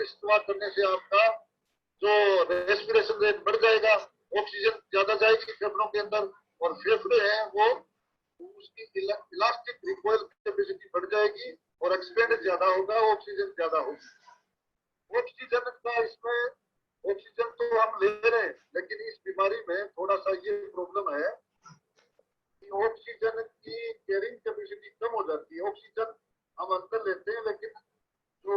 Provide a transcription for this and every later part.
इस्तेमाल करने से आपका जो रेस्पिरेशन रेट बढ़ जाएगा, ऑक्सीजन ज्यादा जाएगी फेफड़ों के अंदर, और फेफड़े हैं वो उसकी इलास्टिक रिकॉइल कैपेसिटी बढ़ जाएगी और एक्सपेंड ज्यादा होगा, ऑक्सीजन ज्यादा होगी। ऑक्सीजन का इसमें, ऑक्सीजन तो हम ले रहे हैं, लेकिन इस बीमारी में थोड़ा सा ये प्रॉब्लम है कि ऑक्सीजन की कैरिंग कैपेसिटी कम हो जाती है। ऑक्सीजन हम अंदर लेते हैं, लेकिन जो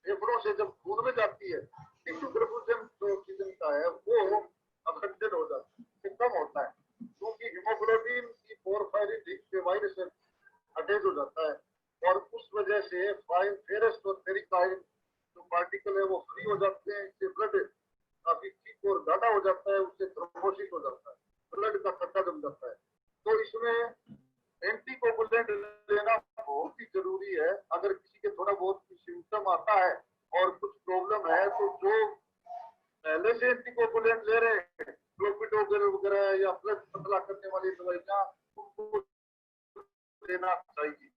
फेफड़ों से जब खून में जाती है, टिश्यू परफ्यूजन जो ऑक्सीजन का है वो अफेक्टेड हो जाता है, कम होता है, क्योंकि हीमोग्लोबिन की पोरफायरिन रिंग पे वायरस अटैच हो जाता है, और उस वजह से फेरस और फेरिकाइन जो पार्टिकल है वो फ्री हो जाते हैं। इससे ब्लड काफी ठीक और गाढ़ा हो जाता है, उससे थ्रोम्बोसिस हो जाता है, ब्लड का खड्डा जम जाता है। तो इसमें एंटीकोगुलेंट लेना बहुत ही जरूरी है। अगर किसी के थोड़ा बहुत सिम्टम आता है और कुछ प्रॉब्लम है, तो जो पहले से एंटीकोगुलेंट ले रहे हैं, क्लोपिडोग्रेल वगैरह या ब्लड पतला करने वाली दवाइयां, उनको लेना चाहिए।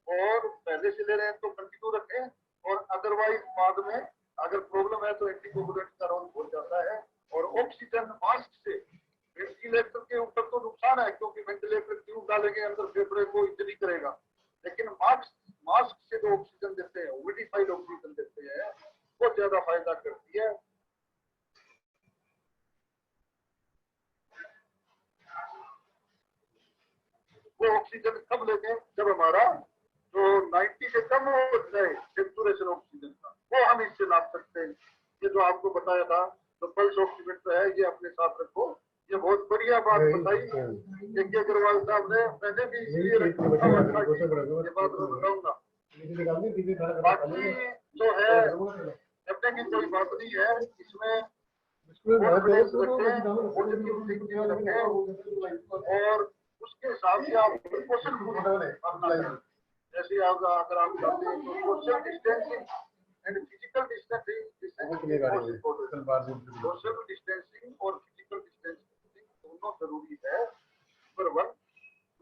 और पहले से ले रहे हैं तो कंटिन्यू रखें, और अदरवाइज बाद में अगर प्रॉब्लम है तो एंटीकोगुलेंट का रोल हो जाता है। और ऑक्सीजन मास्क से, वेंटिलेटर के ऊपर तो नुकसान है, क्योंकि वेंटिलेटर ट्यूब डालेंगे अंदर, फेफड़े को इंजरी करेगा, लेकिन मास्क से जो ऑक्सीजन देते हैं, ह्यूमिडिफाइड ऑक्सीजन देते हैं, वो ज्यादा फायदा करती है। वो ऑक्सीजन कब लेंगे, जब हमारा जो 90 से कम हो जाए सेचुरेशन ऑक्सीजन का, वो हम इससे लाभ सकते हैं। ये जो आपको बताया था, तो पल्स ऑक्सीमीटर है, ये अपने साथ रखो। ये बहुत बढ़िया बात बताई के अग्रवाल साहब ने, मैंने भी इसलिए रखा हुआ था, ये बात मैं बताऊंगा। बाकी जो है करने की कोई बात नहीं है, इसमें कॉन्फिडेंस रखें, पॉजिटिव थिंकिंग रखें, और उसके हिसाब से आप प्रिकॉशन पूरा, जैसे आप अगर आप चाहते हैं तो social distancing and physical distancing, social distancing और फिजिकल डिस्टेंसिंग दोनों जरूरी है, नंबर 1।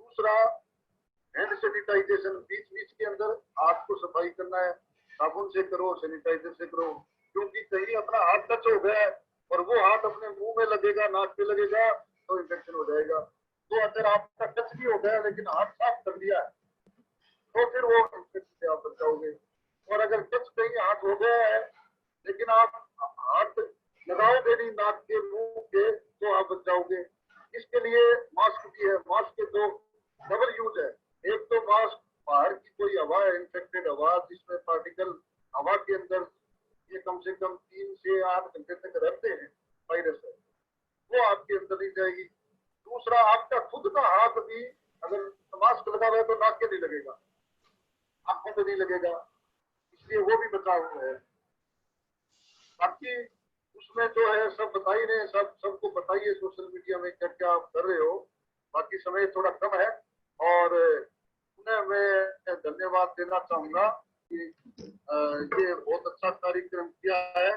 दूसरा, हैंड सैनिटाइजेशन, बीच बीच के अंदर हाथ को सफाई करना है, साबुन से करो, सैनिटाइजर से करो, क्योंकि कहीं अपना हाथ टच हो गया है और वो हाथ अपने मुंह में लगेगा, नाक पे लगेगा, तो इन्फेक्शन हो जाएगा। तो अगर आपका टच भी हो गया लेकिन हाथ साफ कर दिया तो फिर वो इन्फेक्शन से आप बच जाओगे। और अगर टच कहीं हाथ हो गया है लेकिन आप हाथ लगाओगे नहीं नाक के, मुंह के, तो आप बच जाओगे। इसके लिए मास्क भी है। मास्क के दो डबल यूज है। एक तो मास्क बाहर की कोई हवा है, इन्फेक्टेड हवा जिसमें पार्टिकल हवा के अंदर ये कम से कम 3 से 8 घंटे तक रहते हैं, वायरस है, वो आपके अंदर नहीं जाएगी। दूसरा, आपका खुद का हाथ भी अगर मास्क लगा हुआ है तो नाक के नहीं लगेगा, आंखों पे नहीं लगेगा, इसलिए वो भी बचाव है। बाकी उसमें जो है सब बताइए रहे, सबको बताइए सोशल मीडिया में क्या क्या आप कर रहे हो। बाकी समय थोड़ा कम है, और उन्हें मैं धन्यवाद देना चाहूंगा कि ये बहुत अच्छा कार्यक्रम किया है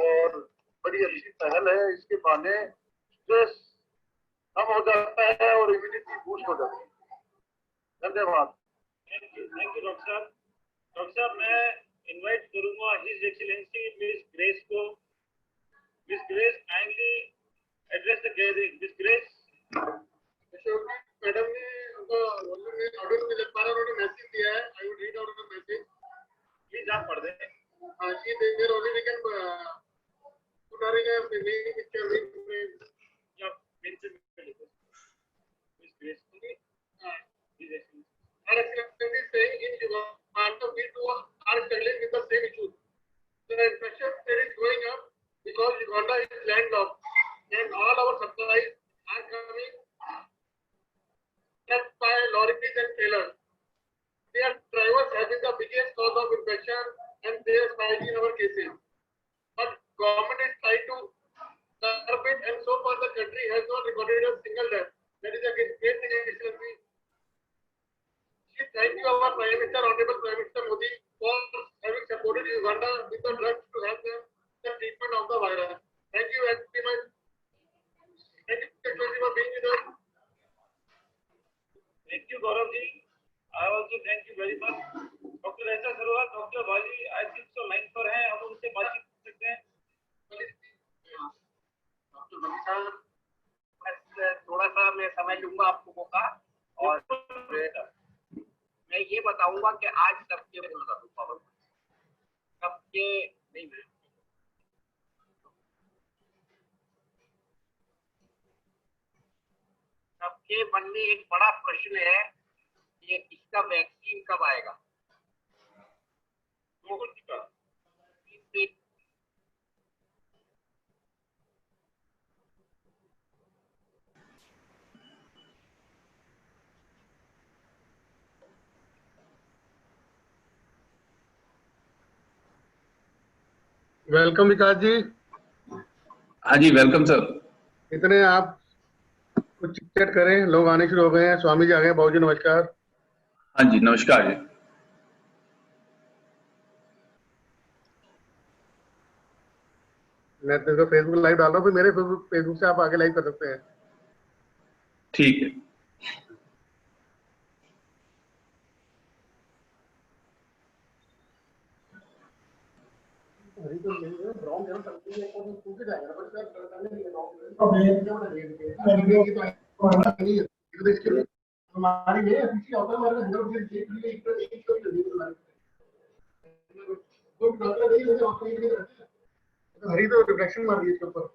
और बड़ी अच्छी पहल है। इसके बहाने स्ट्रेस कम हो जाता है और इम्यूनिटी बूस्ट हो जाती है। धन्यवाद। थैंक यू डॉक्टर साहब। डॉक्टर साहब, मैं इनवाइट करूंगा हिज एक्सीलेंसी मिस ग्रेस को। Miss Grace, kindly address the gathering. Miss Grace. Madam ने ऑडियो में लिख पा रहा, उन्होंने मैसेज दिया है, I would read out the message, please आप पढ़ दें। हां जी, there only we can put are in a meeting picture with या मेंशन पे लिखो मिस ग्रेस को। हां, his excellency our excellency is saying in Uganda we too are struggling with the same issues. The infection rate is going up because Uganda is landlocked and all our supplies are coming trucked by lorries and trailers. Their drivers have been the biggest cause of infection and they are spiking our cases. But government is trying to curb it, and so far the country has not recorded a single death. That is a great thing, excellency. Thank you, our Prime Minister, Honorable Prime Minister Modi, for having supported Uganda with the drugs to help them the treatment of the virus. Thank you very much. Thank you, Excellency, for being with us. Thank you, Gaurav ji. I also thank you very much. Dr. Aisa Sarwar, Dr. Bali, ये मन में एक बड़ा प्रश्न है, ये इसका vaccine कब आएगा? वेलकम विकास जी। हाँ जी, वेलकम सर। इतने आप कुछ चेक करें, लोग आने शुरू हो गए हैं। स्वामी जी आ गए। बाबू जी नमस्कार। हाँ जी, नमस्कार जी। मैं तो फेसबुक लाइव डाल रहा हूँ, फिर मेरे फेसबुक से आप आगे लाइव कर सकते हैं। ठीक है। हरी तो रिफ्लेक्शन मार दी इसके ऊपर।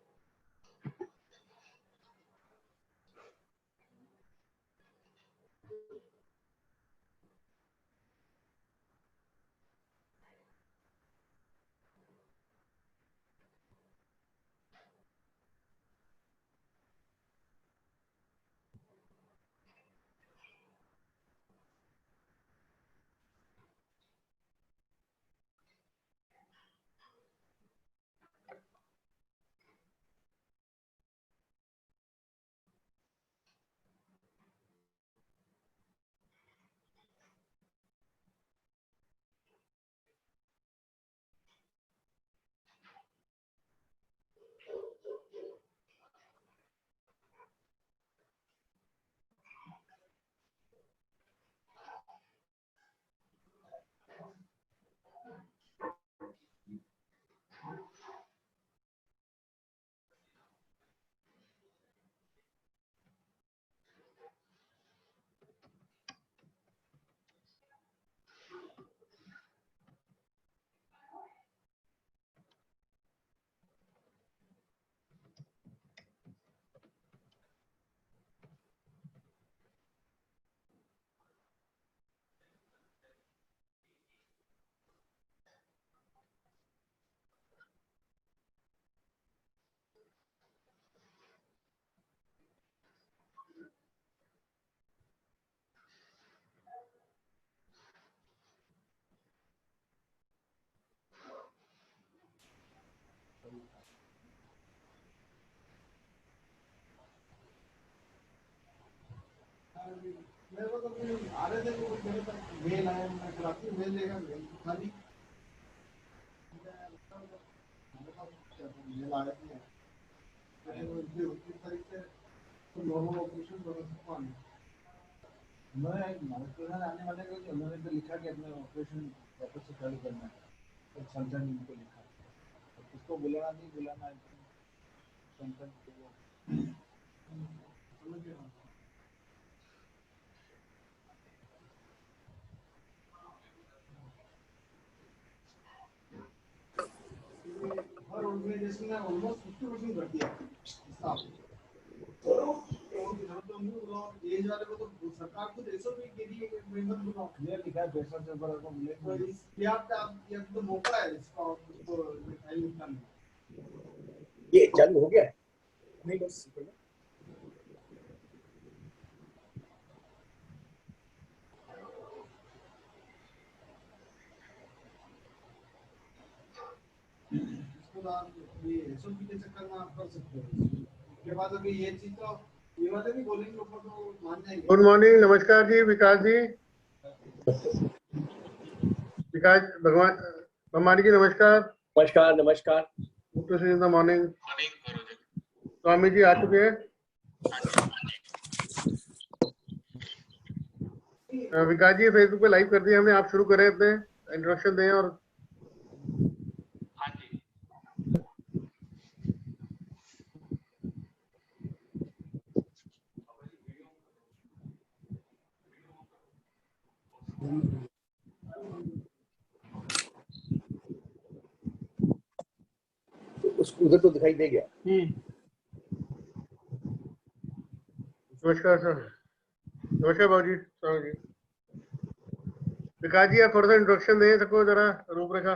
मेरे को तो आ रहे थे, मेरे पास मेल आया, मैं काफी मेल देखा, खाली मेल आया नहीं। उसी तरीके से नॉर्मल ऑपरेशन बना सकता हूँ मैं। ऑपरेशन आने वाले को उन्होंने तो लिखा कि अपने ऑपरेशन वापस से चालू करना है, तो सर्जन इनको लिखा, उसको बुलाना नहीं बुलाना है सर्जन को समझ गया। हर ऑर्गेनाइजेशन ने ऑलमोस्ट 50% कर दिया स्टाफ। एज वाले को तो सरकार खुद एसओपी के लिए मेंबर बनाओ, क्लियर लिखा है 65 से ऊपर को मिले तो इस आप ये तो मौका है इसका उसको फाइल निकालने। ये चालू हो गया नहीं बस ये एसओपी के चक्कर में आप कर सकते हो। उसके बाद अभी ये चीज तो ये वाले भी बोलेंगे ऊपर तो मान जाएंगे। गुड मॉर्निंग, नमस्कार जी विकास जी। विकास भगवान भगवान जी नमस्कार। नमस्कार नमस्कार। मॉर्निंग। स्वामी जी आ चुके हैं। विकास जी फेसबुक पे लाइव कर दिया हमने, आप शुरू करें, अपने इंट्रोडक्शन दें। और हाँ जी, उसको उधर तो दिखाई दे गया। नमस्कार सर। नमस्कार बाबू जी, स्वागत जी। विकास जी, आप थोड़ा सा इंट्रोडक्शन दें सबको, जरा रूपरेखा।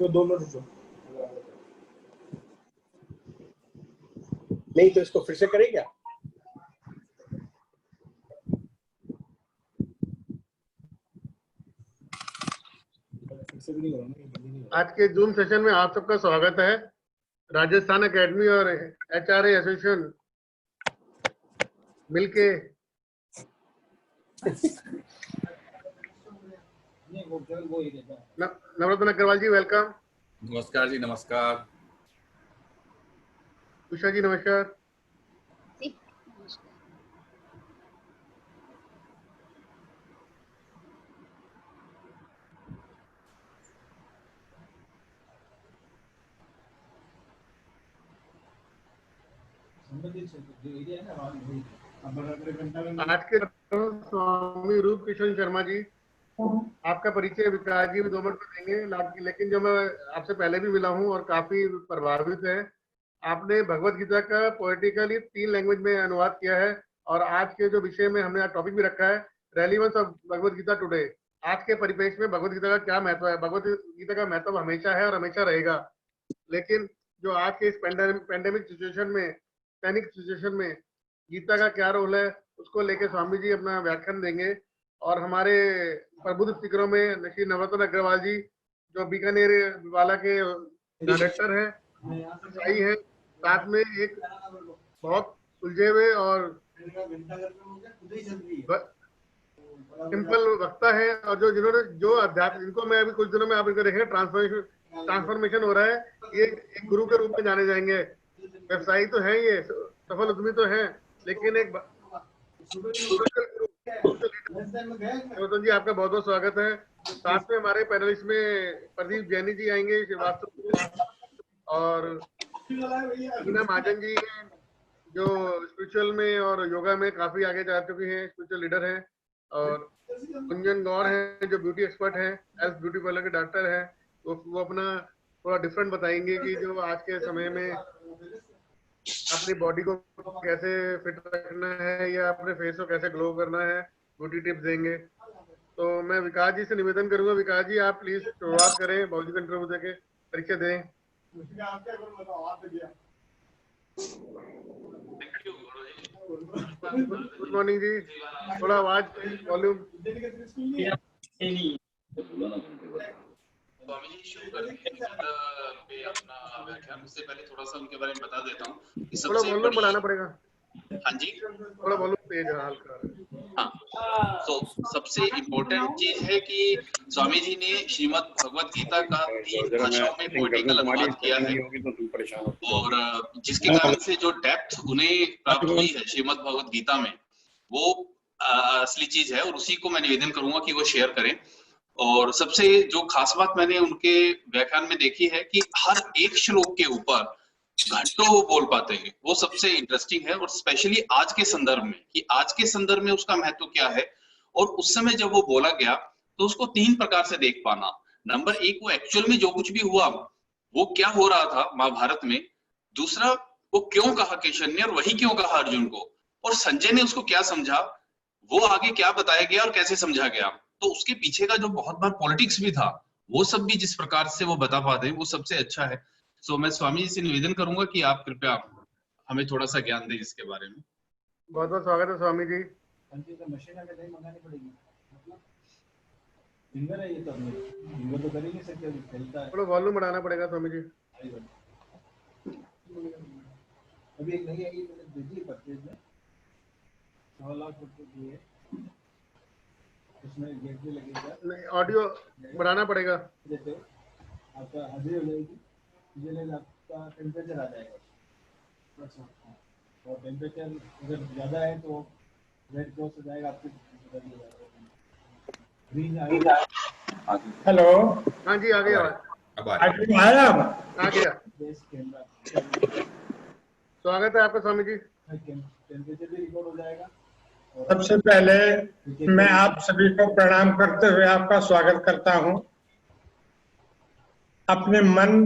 तो 2 मिनट रुको। नहीं तो इसको फिर से करें क्या? आज के जूम सेशन में आप सबका स्वागत है। राजस्थान एकेडमी और HRA एसोसिएशन मिलके नवरत्न अग्रवाल जी वेलकम। नमस्कार जी, नमस्कार। उषा जी नमस्कार। आज के स्वामी रूप किशन शर्मा जी, आपका परिचय विकास जी 2 मिनट में देंगे, लेकिन जो मैं आपसे पहले भी मिला हूं और काफी प्रभावित है। आपने भगवत गीता का पोएटिकली 3 लैंग्वेज में अनुवाद किया है और आज के जो विषय में हमने टॉपिक भी रखा है, relevance of Bhagavad Gita today. आज के परिपेक्ष में भगवत गीता का क्या महत्व है? भगवत गीता का महत्व हमेशा है और हमेशा रहेगा, लेकिन जो आज के इस पेंडेमिक सिचुएशन में, पैनिक सिचुएशन में गीता का क्या रोल है, उसको लेके स्वामी जी अपना व्याख्यान देंगे। और हमारे प्रबुद्ध स्पीकरों में श्री नवरत्न अग्रवाल जी, जो बीकानेर वाला के डायरेक्टर है, सही है, साथ में एक बहुत उलझे हुए और सिंपल वक्ता है, और जो अध्यात्म, इनको मैं अभी कुछ दिनों में आप इनको देखेंगे ट्रांसफॉर्मेशन हो रहा है, ये एक गुरु के रूप में जाने जाएंगे। व्यवसायी तो है, ये सफल उद्यमी तो है, लेकिन एक जी आपका बहुत बहुत स्वागत है। साथ में हमारे पैनलिस्ट में प्रदीप जैनी जी आएंगे, श्रीवास्तव और मीना महाजन जी हैं, जो स्पिरिचुअल में और योगा में काफी आगे जा चुके हैं, स्पिरिचुअल लीडर हैं, और कुंजन गौर हैं जो ब्यूटी एक्सपर्ट हैं, एस ब्यूटी पार्लर के डॉक्टर हैं। तो वो अपना थोड़ा डिफरेंट बताएंगे कि जो आज के समय में अपनी बॉडी को कैसे फिट रखना है या अपने फेस को कैसे ग्लो करना है, ब्यूटी टिप्स देंगे। तो मैं विकास जी से निवेदन करूंगा, विकास जी आप प्लीज शुरुआत करें, बहुत जी इंटरव्यू देके परिचय दें। गुड मॉर्निंग जी, थोड़ा आवाज वॉल्यूम। स्वामी जी शुरू करेंगे पे अपना व्याख्यान, उससे पहले थोड़ा सा उनके बारे में बता देता हूँ। थोड़ा वॉल्यूम बढ़ाना पड़ेगा। हाँ जी, थोड़ा वॉल्यूम तेज है हल्का। हाँ, तो सबसे इम्पोर्टेंट चीज है कि स्वामी जी ने श्रीमद् भगवत गीता का 3 भाषाओं में पोएटिकल अनुवाद किया है, और जिसके कारण से जो डेप्थ उन्हें प्राप्त हुई है श्रीमद् भगवत गीता में, वो असली चीज है, और उसी को मैं निवेदन करूंगा कि वो शेयर करें। और सबसे जो खास बात मैंने उनके व्याख्यान में देखी है कि हर एक श्लोक के ऊपर घंटों वो बोल पाते हैं, वो सबसे इंटरेस्टिंग है। और स्पेशली आज के संदर्भ में, कि आज के संदर्भ में उसका महत्व क्या है, और उस समय जब वो बोला गया तो उसको 3 प्रकार से देख पाना। नंबर 1, वो एक्चुअल में जो कुछ भी हुआ वो क्या हो रहा था महाभारत में। दूसरा, वो क्यों कहा किशन ने और वही क्यों कहा अर्जुन को, और संजय ने उसको क्या समझा, वो आगे क्या बताया गया और कैसे समझा गया। तो उसके पीछे का जो बहुत बार पॉलिटिक्स भी था, वो सब भी जिस प्रकार से वो बता पाते हैं, वो सबसे अच्छा है। सो मैं स्वामी जी से निवेदन करूंगा कि आप कृपया हमें थोड़ा सा ज्ञान दें इसके बारे में। बहुत बहुत स्वागत है स्वामी जी। मशीन अगर नहीं मंगानी पड़ेगी, मतलब फिंगर है ये, तो फिंगर तो कर ही नहीं सकते, चलता है। थोड़ा वॉल्यूम बढ़ाना पड़ेगा स्वामी जी। अभी एक नई आई, मैंने भेजी परचेज में 6 लाख रुपए की है, उसमें गेटवे लगेगा। नहीं, ऑडियो बढ़ाना पड़ेगा। जैसे आपका हाजिरी हो जाएगी, ये आपका टेम्परेचर आ जाएगा। अच्छा, और टेम्परेचर अगर ज़्यादा है तो रेड क्रॉस हो जाएगा, आपके ग्रीन आएगा। हेलो, हाँ जी, आ गया आया आ गया। कैमरा, स्वागत है आपका स्वामी जी। टेम्परेचर भी रिकॉर्ड हो जाएगा। सबसे पहले मैं आप सभी को प्रणाम करते हुए आपका स्वागत करता हूं। अपने मन,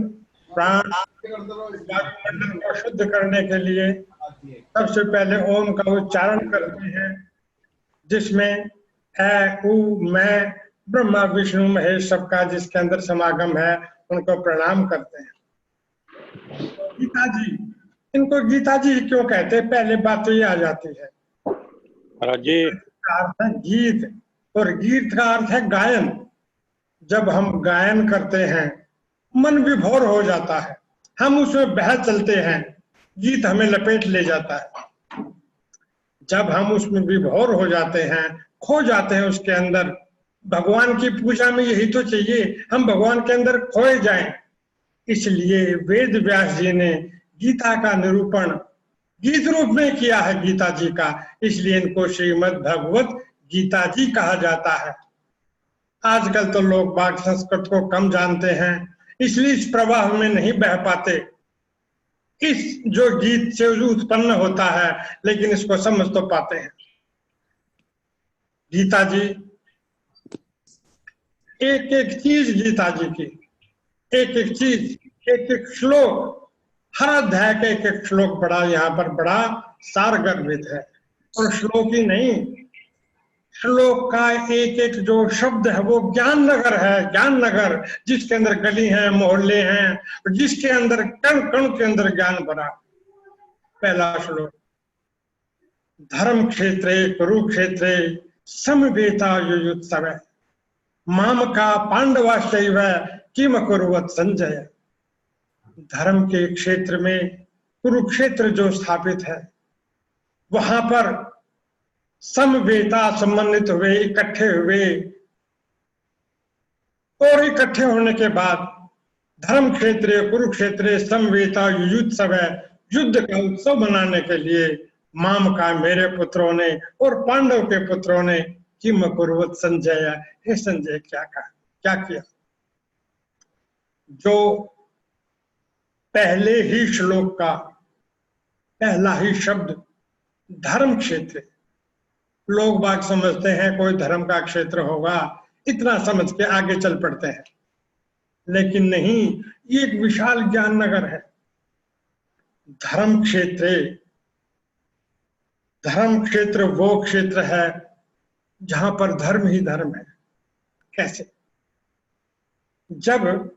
प्राण, वायुमंडल को शुद्ध करने के लिए सबसे पहले ओम का उच्चारण करते हैं, जिसमें उ मैं ब्रह्मा विष्णु महेश सबका जिसके अंदर समागम है उनको प्रणाम करते हैं। गीता जी, इनको गीता जी क्यों कहते हैं? पहले बात तो ये आ जाती है। का अर्थ है गीत, और गीत का अर्थ है गायन। जब हम गायन करते हैं मन विभोर हो जाता है, हम उसमें बह चलते हैं, गीत हमें लपेट ले जाता है। जब हम उसमें विभोर हो जाते हैं, खो जाते हैं उसके अंदर, भगवान की पूजा में यही तो चाहिए, हम भगवान के अंदर खोए जाएं। इसलिए वेद व्यास जी ने गीता का निरूपण गीत रूप में किया है गीता जी का, इसलिए इनको श्रीमद् भगवत गीता जी कहा जाता है। आजकल तो लोग बाग संस्कृत को कम जानते हैं, इसलिए इस प्रवाह में नहीं बह पाते, इस जो गीत से उत्पन्न होता है, लेकिन इसको समझ तो पाते हैं। गीता जी एक एक चीज, गीता जी की एक एक चीज, एक एक श्लोक, हर अध्याय का एक एक श्लोक बड़ा यहाँ पर बड़ा सार गर्भित है। और श्लोक ही नहीं, श्लोक का एक एक जो शब्द है वो ज्ञान नगर है, ज्ञान नगर, जिसके अंदर गली हैं, मोहल्ले हैं, जिसके अंदर कण कण के अंदर ज्ञान भरा। पहला श्लोक, धर्म क्षेत्रे कुरुक्षेत्रे समवेता युयुत्सव माम का पांडवाश्चैव किम कुर्वत संजय। धर्म के क्षेत्र में कुरुक्षेत्र जो स्थापित है, वहां पर समवेता सम्मानित हुए, इकट्ठे हुए, और इकट्ठे होने के बाद धर्म क्षेत्र कुरुक्षेत्र समवेता युयुत्सव, युद्ध का उत्सव मनाने के लिए माम का मेरे पुत्रों ने और पांडव के पुत्रों ने किम कुर्वत संजय, हे संजय क्या कहा, क्या किया। जो पहले ही श्लोक का पहला ही शब्द धर्म क्षेत्र, लोग बाग समझते हैं कोई धर्म का क्षेत्र होगा, इतना समझ के आगे चल पड़ते हैं, लेकिन नहीं, ये एक विशाल ज्ञान नगर है। धर्म क्षेत्र, धर्म क्षेत्र वो क्षेत्र है जहां पर धर्म ही धर्म है। कैसे? जब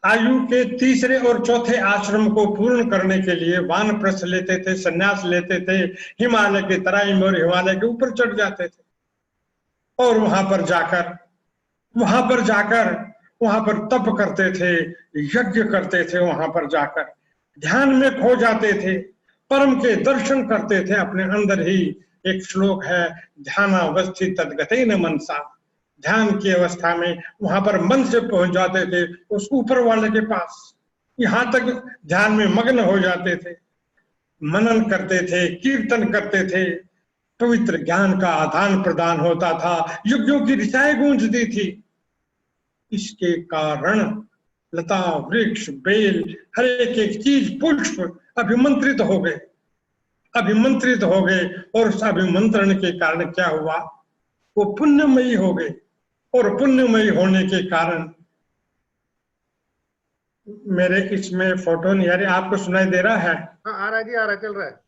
आयु के तीसरे और चौथे आश्रम को पूर्ण करने के लिए वानप्रस्थ लेते थे, संन्यास लेते थे, हिमालय के तराई में और हिमालय के ऊपर चढ़ जाते थे, और वहां पर जाकर वहां पर तप करते थे, यज्ञ करते थे, वहां पर जाकर ध्यान में खो जाते थे, परम के दर्शन करते थे अपने अंदर ही। एक श्लोक है, ध्यानावस्थित तद्गतेन मनसा, ध्यान की अवस्था में वहां पर मन से पहुंच जाते थे उस ऊपर वाले के पास, यहां तक ध्यान में मग्न हो जाते थे, मनन करते थे, कीर्तन करते थे, पवित्र ज्ञान का आदान प्रदान होता था, यज्ञों की ऋचाएं गूंजती थी। इसके कारण लता वृक्ष बेल हर एक एक चीज पुष्प अभिमंत्रित हो गए, और उस अभिमंत्रण के कारण क्या हुआ, वो पुण्यमयी हो गए, और पुण्यमयी होने के कारण, मेरे इसमें फोटो नहीं आ रही, आपको सुनाई दे रहा है? हाँ आ रहा है जी, आ रहा है, चल रहा है।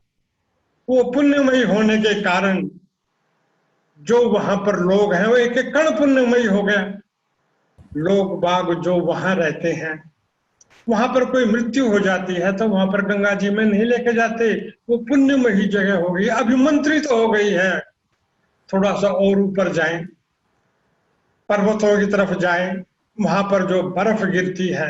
वो पुण्यमयी होने के कारण जो वहां पर लोग हैं वो एक एक कण पुण्यमयी हो गया। लोग बाग जो वहां रहते हैं, वहां पर कोई मृत्यु हो जाती है तो वहां पर गंगा जी में नहीं लेके जाते, वो पुण्यमयी जगह हो गई, अभिमंत्रित हो गई है। थोड़ा सा और ऊपर जाएं, पर्वतों की तरफ जाएं, वहां पर जो बर्फ गिरती है,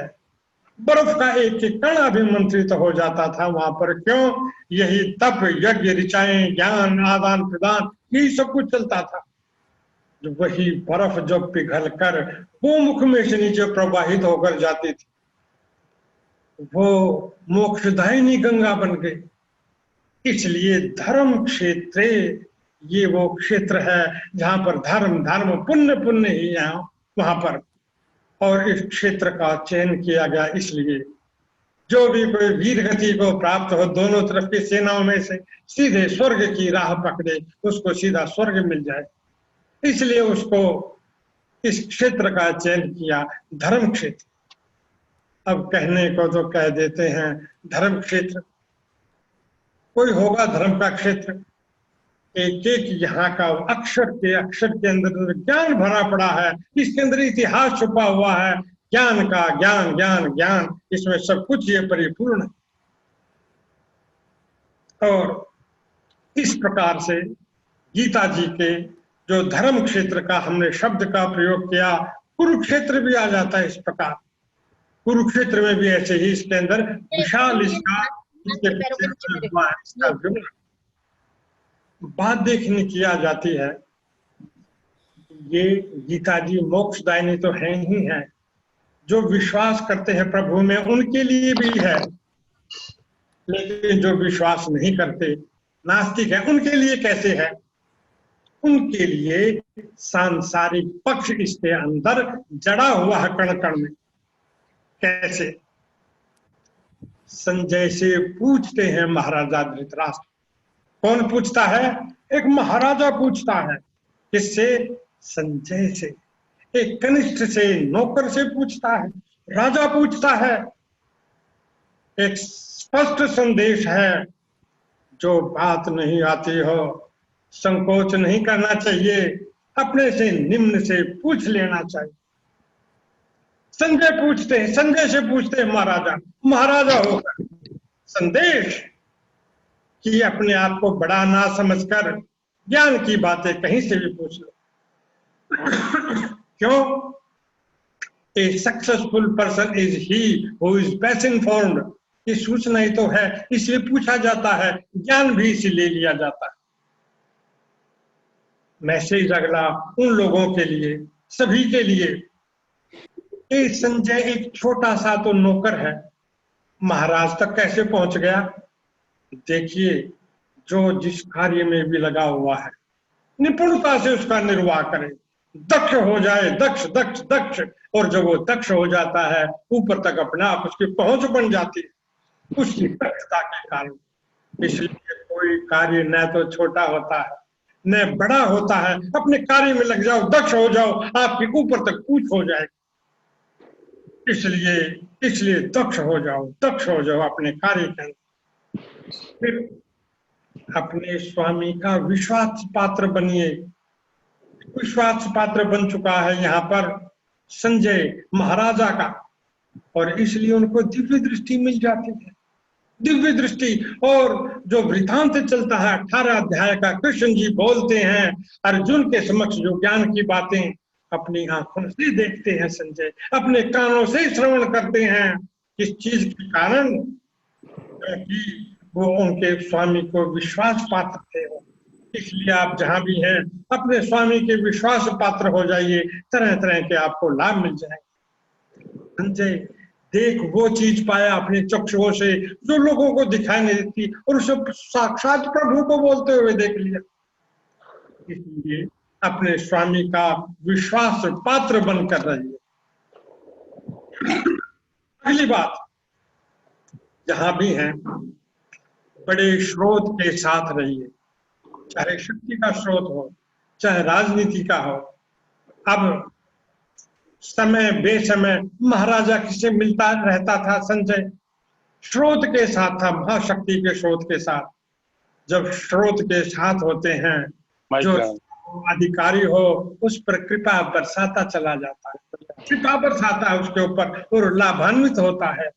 बर्फ का एक एक कण अभिमंत्रित हो जाता था वहां पर। क्यों? यही तप, यज्ञ, ऋचाएं, ज्ञान, आदान प्रदान, यही सब कुछ चलता था। वही बर्फ जो पिघल कर गोमुख में से नीचे प्रवाहित होकर जाती थी, वो मोक्षदायिनी गंगा बन गई। इसलिए धर्म क्षेत्र ये वो क्षेत्र है जहां पर धर्म पुण्य ही है वहां पर, और इस क्षेत्र का चयन किया गया इसलिए जो भी कोई वीर गति को प्राप्त हो, दोनों तरफ की सेनाओं में से सीधे स्वर्ग की राह पकड़े, उसको सीधा स्वर्ग मिल जाए, इसलिए उसको इस क्षेत्र का चयन किया, धर्म क्षेत्र। अब कहने को तो कह देते हैं धर्म क्षेत्र, कोई होगा धर्म का क्षेत्र, एक एक यहाँ का अक्षर के अंदर ज्ञान भरा पड़ा है, इसके अंदर इतिहास छुपा हुआ है, ज्ञान का ज्ञान ज्ञान ज्ञान, इसमें सब कुछ ये परिपूर्ण है। और इस प्रकार से गीता जी के जो धर्म क्षेत्र का हमने शब्द का प्रयोग किया, कुरुक्षेत्र भी आ जाता है इस प्रकार। कुरुक्षेत्र में भी ऐसे ही इसके अंदर विशाल इसका बात देखने की आ जाती है। ये गीता जी मोक्षदायिनी तो है ही है, जो विश्वास करते हैं प्रभु में उनके लिए भी है, लेकिन जो विश्वास नहीं करते नास्तिक है उनके लिए कैसे है? उनके लिए सांसारिक पक्ष इसके अंदर जड़ा हुआ है कण कण में। कैसे? संजय से पूछते हैं महाराजा धृतराष्ट्र। कौन पूछता है? एक महाराजा पूछता है। किससे? संजय से। एक कनिष्ठ से, नौकर से पूछता है, राजा पूछता है। एक स्पष्ट संदेश है, जो बात नहीं आती हो संकोच नहीं करना चाहिए, अपने से निम्न से पूछ लेना चाहिए। संजय पूछते हैं, संजय से पूछते हैं महाराजा होकर संदेश कि अपने आप को बड़ा ना समझकर ज्ञान की बातें कहीं से भी पूछ लो। क्यों? ए successful person is he who is best informed. ये सूचना ही तो है, इसलिए पूछा जाता है, ज्ञान भी इसीलिए लिया जाता है। मैसेज अगला उन लोगों के लिए, सभी के लिए। ये संजय एक छोटा सा तो नौकर है, महाराज तक कैसे पहुंच गया? देखिए, जो जिस कार्य में भी लगा हुआ है निपुणता से उसका निर्वाह करे, दक्ष हो जाए, दक्ष दक्ष दक्ष। और जब वो दक्ष हो जाता है, ऊपर तक अपने आप उसकी पहुंच बन जाती है उसकी दक्षता के कारण। इसलिए कोई कार्य न तो छोटा होता है न बड़ा होता है, अपने कार्य में लग जाओ, दक्ष हो जाओ, आपके ऊपर तक पूछ हो जाएगी। इसलिए दक्ष हो जाओ अपने कार्य के अंदर। फिर अपने स्वामी का विश्वास पात्र बनिए। विश्वास पात्र बन चुका है यहाँ पर संजय महाराजा का, और इसलिए उनको दिव्य दृष्टि मिल जाती है। दिव्य दृष्टि, और जो वृत्तांत चलता है 18 अध्याय का, कृष्ण जी बोलते हैं अर्जुन के समक्ष जो ज्ञान की बातें अपनी आंखों से देखते हैं संजय, अपने कानों से श्रवण करते हैं। इस चीज के कारण क्योंकि वो उनके स्वामी को विश्वास पात्र थे। इसलिए आप जहां भी हैं अपने स्वामी के विश्वास पात्र हो जाइए, तरह तरह के आपको लाभ मिल जाएंगे। संजय देख वो चीज पाया अपने चक्षुओं से जो लोगों को दिखाई नहीं देती, और उसे साक्षात प्रभु को बोलते हुए देख लिया। इसलिए अपने स्वामी का विश्वास पात्र बनकर रहिए। अगली बात, जहां भी हैं बड़े स्रोत के साथ रहिए, चाहे शक्ति का स्रोत हो, चाहे राजनीति का हो। अब समय बेसमय महाराजा किससे मिलता रहता था संजय? स्रोत के साथ था, महाशक्ति के स्रोत के साथ। जब स्रोत के साथ होते हैं, जो अधिकारी हो उस पर कृपा बरसाता चला जाता है, कृपा बरसाता है उसके ऊपर और लाभान्वित होता है।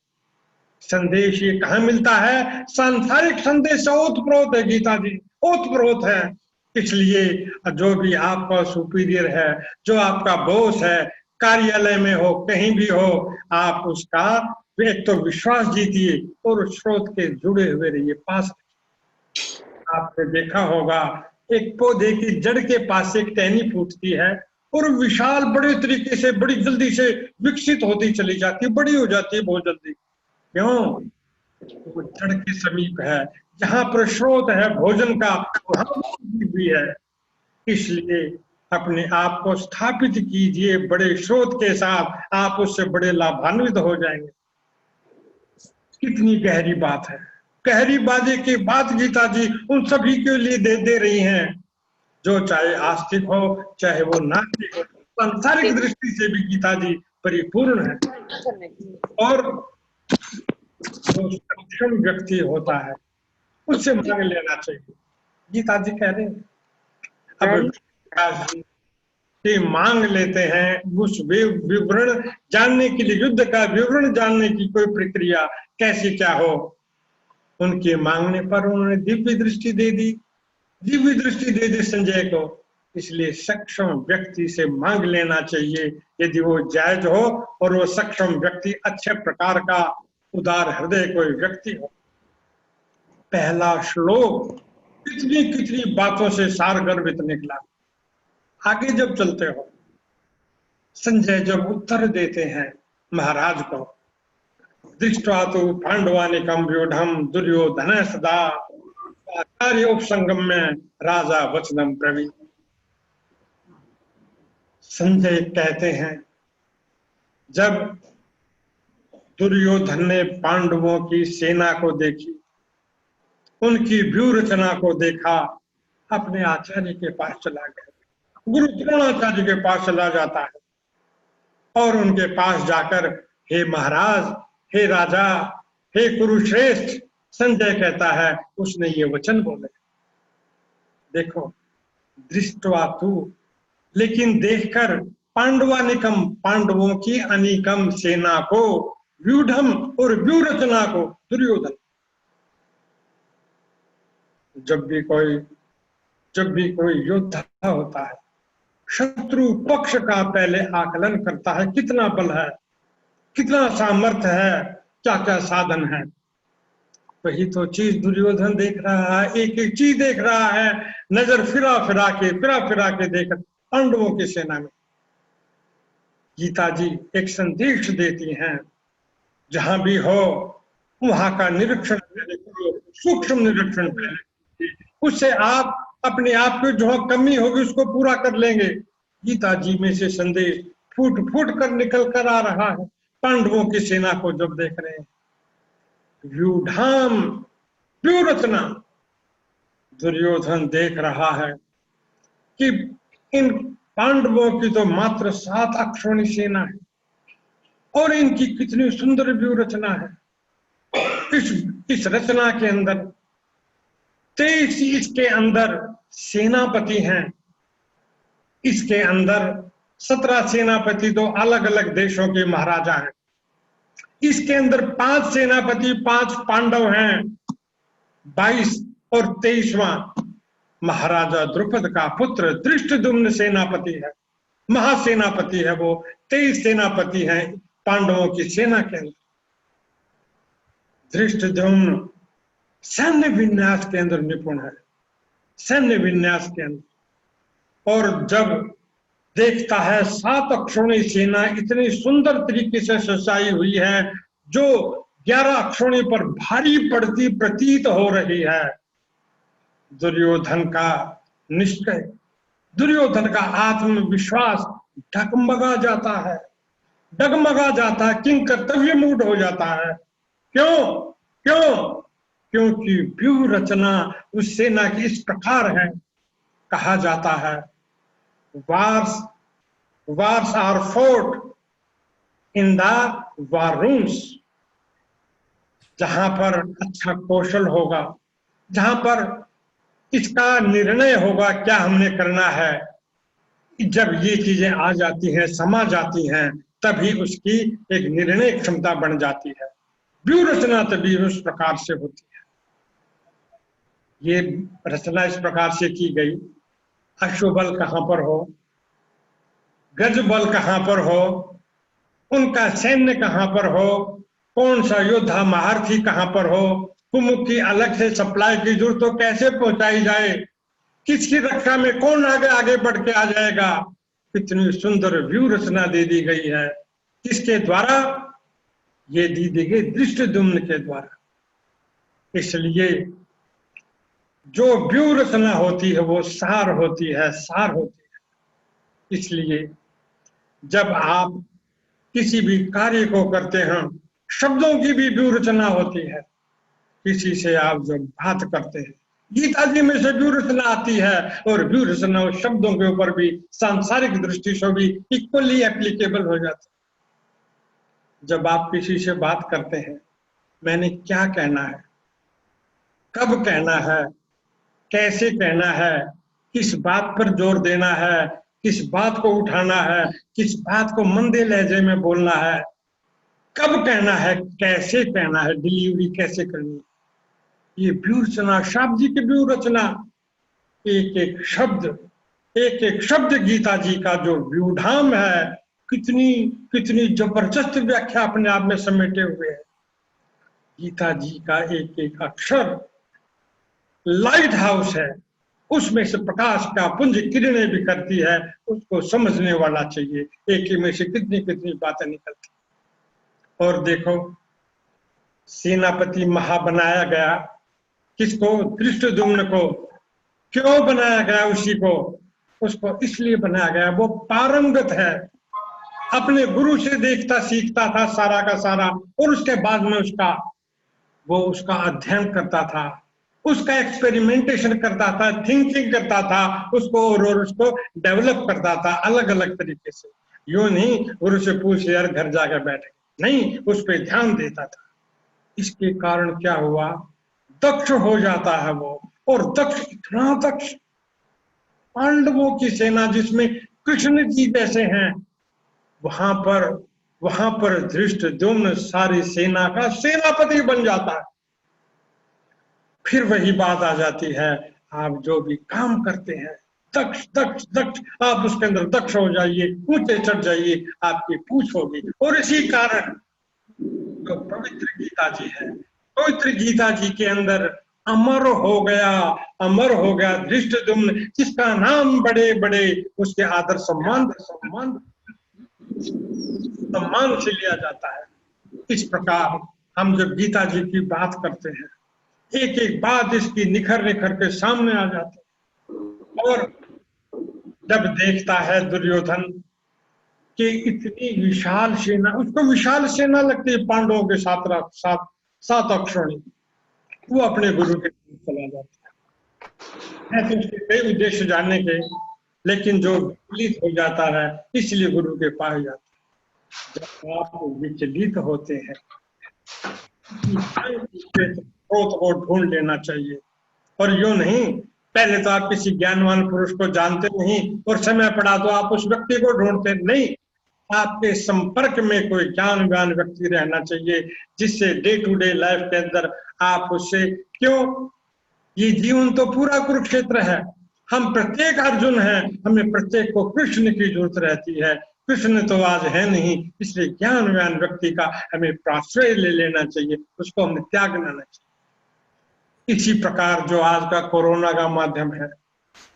संदेश ये कहाँ मिलता है? सांसारिक संदेश ओतप्रोत है, गीता जी ओतप्रोत है। इसलिए जो भी आपका सुपीरियर है, जो आपका बॉस है, कार्यालय में हो, कहीं भी हो, आप उसका एक तो विश्वास जीतिए और स्रोत के जुड़े हुए रहिए, पास। आपने देखा होगा एक पौधे की जड़ के पास एक टहनी फूटती है और विशाल बड़े तरीके से बड़ी जल्दी से विकसित होती चली जाती है, बड़ी हो जाती है बहुत जल्दी। क्यों? वो जड़ के समीप है, जहां पर स्रोत है भोजन का, वहां भी है। इसलिए अपने आप को स्थापित कीजिए बड़े स्रोत के साथ, आप उससे बड़े लाभान्वित हो जाएंगे। कितनी गहरी बात है। गहरी बाजी की बात गीता जी उन सभी के लिए दे रही हैं, जो चाहे आस्तिक हो चाहे वो नास्तिक हो। सांसारिक दृष्टि से भी गीता जी परिपूर्ण है। और जो सक्षम व्यक्ति होता है उससे मांग लेना चाहिए। गीता जी कह रहे हैं अब कि मांग लेते हैं उस विवरण जानने के लिए, युद्ध का विवरण जानने की कोई प्रक्रिया कैसी क्या हो। उनके मांगने पर उन्होंने दिव्य दृष्टि दे दी, दिव्य दृष्टि दे दी संजय को। इसलिए सक्षम व्यक्ति से मांग लेना चाहिए यदि वो जायज हो और वो सक्षम व्यक्ति अच्छे प्रकार का उदार हृदय कोई व्यक्ति हो। पहला श्लोक कितनी कितनी बातों से सारगर्भित निकला। आगे जब चलते हो, संजय जब उत्तर देते हैं महाराज को, दृष्ट्वा तो पांडवानिकम व्यूढ़म दुर्योधन सदा कार्योपसंगम में राजा वचनम प्रवीण। संजय कहते हैं जब दुर्योधन ने पांडवों की सेना को देखी, उनकी व्यूह रचना को देखा, अपने आचार्य के पास चला गया, गुरु द्रोणाचार्य के पास चला जाता है और उनके पास जाकर हे महाराज, हे राजा, हे कुरुश्रेष्ठ, संजय कहता है उसने ये वचन बोले। देखो, दृष्टवा तू, लेकिन देखकर पांडवानिकम, पांडवों की अनिकम सेना को, व्यूढ़म और व्यूह रचना को, दुर्योधन। जब भी कोई योद्धा होता है, शत्रु पक्ष का पहले आकलन करता है, कितना बल है, कितना सामर्थ्य है, क्या क्या साधन है। वही तो चीज दुर्योधन देख रहा है, एक एक चीज देख रहा है, नजर फिरा फिरा के देख पांडवों की सेना में। गीता जी एक संदेश देती हैं, जहां भी हो वहां का निरीक्षण पहले करो, सूक्ष्म निरीक्षण पहले, उससे आप अपने आप में जो कमी होगी उसको पूरा कर लेंगे। गीता जी में से संदेश फूट फूट कर निकल कर आ रहा है। पांडवों की सेना को जब देख रहे हैं, व्यूढ़ाम, व्यूह रचना, दुर्योधन देख रहा है कि इन पांडवों की तो मात्र 7 अक्षौणी सेना है और इनकी कितनी सुंदर व्यूह रचना है। इस रचना के अंदर 23 इसके अंदर सेनापति हैं, इसके अंदर 17 सेनापति तो अलग अलग देशों के महाराजा हैं, इसके अंदर 5 सेनापति 5 पांडव हैं, 22 और 23वां महाराजा द्रुपद का पुत्र धृष्टद्युम्न सेनापति है, महासेनापति है वो। 23 सेनापति हैं पांडवों की सेना के अंदर। धृष्टद्युम्न सैन्य विन्यास के अंदर निपुण है, सैन्य विन्यास के अंदर। और जब देखता है 7 अक्षौणी सेना इतनी सुंदर तरीके से सजाई हुई है, जो 11 अक्षौणी पर भारी पड़ती प्रतीत हो रही है, दुर्योधन का निश्चय, दुर्योधन का आत्मविश्वास डगमगा जाता है, डगमगा जाता है, किंग कर्तव्य मूड हो जाता है। क्यों? क्योंकि व्यूह रचना उस सेना की इस प्रकार है। कहा जाता है wars are fought in the war rooms। जहां पर अच्छा कौशल होगा, जहां पर इसका निर्णय होगा क्या हमने करना है, जब ये चीजें आ जाती हैं, समा जाती हैं, तभी उसकी एक निर्णय क्षमता बन जाती है। व्यूह रचना तभी उस प्रकार से होती है। ये रचना इस प्रकार से की गई, अश्वबल कहां पर हो, गज बल कहां पर हो, उनका सैन्य कहां पर हो, कौन सा योद्धा महारथी कहां पर हो, कुमुख की अलग से सप्लाई की जरूरत तो कैसे पहुंचाई जाए, किसकी रक्षा में कौन आगे आगे बढ़ के आ जाएगा, कितनी सुंदर व्यूह रचना दे दी गई है। किसके द्वारा? ये दी गई धृष्टद्युम्न के द्वारा। इसलिए जो व्यूह रचना होती है वो सार होती है, सार होती है। इसलिए जब आप किसी भी कार्य को करते हैं, शब्दों की भी व्यूह रचना होती है। किसी से आप जब बात करते हैं, गीता जी में से व्यूह रचना आती है, और व्यूह रचना शब्दों के ऊपर भी सांसारिक दृष्टि से भी इक्वली एप्लीकेबल हो जाती जब आप किसी से बात करते हैं, मैंने क्या कहना है, कब कहना है, कैसे कहना है, किस बात पर जोर देना है, किस बात को उठाना है, किस बात को मंदे लहजे में बोलना है, कब कहना है, कैसे कहना है, डिलीवरी कैसे करनी है, ये व्यूह रचना, शाप जी की व्यूह रचना, एक एक शब्द गीता जी का जो व्यूधाम है, कितनी कितनी जबरदस्त व्याख्या अपने आप में समेटे हुए है। गीता जी का एक एक अक्षर लाइट हाउस है, उसमें से प्रकाश का पुंज किरणें भी करती है, उसको समझने वाला चाहिए। एक ही में से कितनी कितनी बातें निकलती। और देखो, सेनापति महा बनाया गया किसको? धृष्टद्युम्न को। क्यों बनाया गया उसी को? उसको इसलिए बनाया गया, वो पारंगत है, अपने गुरु से देखता सीखता था सारा का सारा, और उसके बाद में उसका अध्ययन करता था, उसका एक्सपेरिमेंटेशन करता था, थिंकिंग करता था, उसको डेवलप करता था अलग अलग तरीके से। यूं नहीं गुरु से पूछ यार घर जाकर बैठे, नहीं, उस पर ध्यान देता था। इसके कारण क्या हुआ? दक्ष हो जाता है वो, और दक्ष, इतना दक्ष, पांडवों की सेना जिसमें कृष्ण जी जैसे हैं, वहां पर धृष्टद्युम्न सारी सेना का सेनापति बन जाता है। फिर वही बात आ जाती है, आप जो भी काम करते हैं, दक्ष दक्ष दक्ष, आप उसके अंदर दक्ष हो जाइए, ऊंचे चढ़ जाइए, आपकी पूछ होगी। और इसी कारण जो पवित्र गीता जी है, पवित्र गीता जी के अंदर अमर हो गया धृष्टद्युम्न, जिसका नाम बड़े बड़े उसके आदर सम्मान से लिया जाता है। इस प्रकार हम जब गीता जी की बात करते हैं, एक एक बात इसकी निखर के सामने आ जाती है। और जब देखता है दुर्योधन कि इतनी विशाल सेना, उसको विशाल सेना लगती है पांडवों के सात अक्षौणी, वो अपने गुरु के पास चला जाता है तो उसके कई उद्देश्य जानने के, लेकिन जो विचलित हो जाता है इसलिए गुरु के पास जाता है। जब आप विचलित होते हैं स्रोत को ढूंढ लेना चाहिए, और यूं नहीं पहले तो आप किसी ज्ञानवान पुरुष को जानते नहीं और समय पड़ा तो आप उस व्यक्ति को ढूंढते नहीं। आपके संपर्क में कोई ज्ञानवान व्यक्ति रहना चाहिए, जिससे डे टू डे लाइफ के अंदर आप उससे, क्यों, ये जीवन तो पूरा कुरुक्षेत्र है, हम प्रत्येक अर्जुन हैं, हमें प्रत्येक को कृष्ण की जरूरत रहती है। कृष्ण तो आज है नहीं, इसलिए ज्ञानवान व्यक्ति का हमें प्राश्रय ले लेना चाहिए, उसको हमें त्याग लेना चाहिए। इसी प्रकार जो आज का कोरोना का माध्यम है,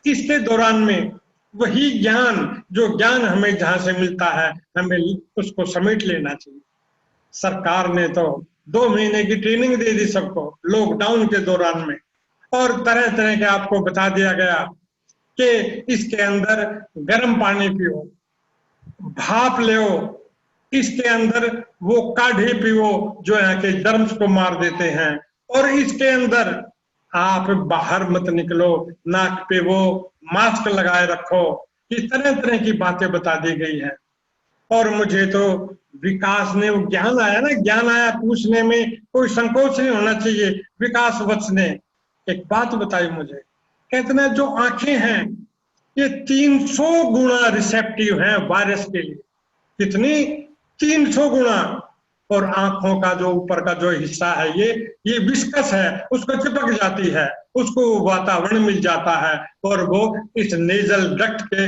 इसके दौरान में वही ज्ञान, जो ज्ञान हमें जहां से मिलता है, हमें उसको समेट लेना चाहिए। सरकार ने तो 2 महीने की ट्रेनिंग दे दी सबको लॉकडाउन के दौरान में, और तरह तरह के आपको बता दिया गया कि इसके अंदर गर्म पानी पियो, भाप लो, इसके अंदर वो काढ़े पियो जो यहाँ के जर्म्स को मार देते हैं, और इसके अंदर आप बाहर मत निकलो, नाक पे वो मास्क लगाए रखो। इस तरह तरह की बातें बता दी गई है। और मुझे तो विकास ने, वो ज्ञान आया ना, ज्ञान आया पूछने में कोई संकोच नहीं होना चाहिए। विकास वत्स ने एक बात बताई मुझे, कहते ना जो आंखें हैं ये 300 गुना रिसेप्टिव हैं वायरस के लिए। कितनी? 300 गुना। और आंखों का जो ऊपर का जो हिस्सा है ये विस्कस है, उसको चिपक जाती है, उसको वातावरण मिल जाता है, और वो इस नेजल डक्ट के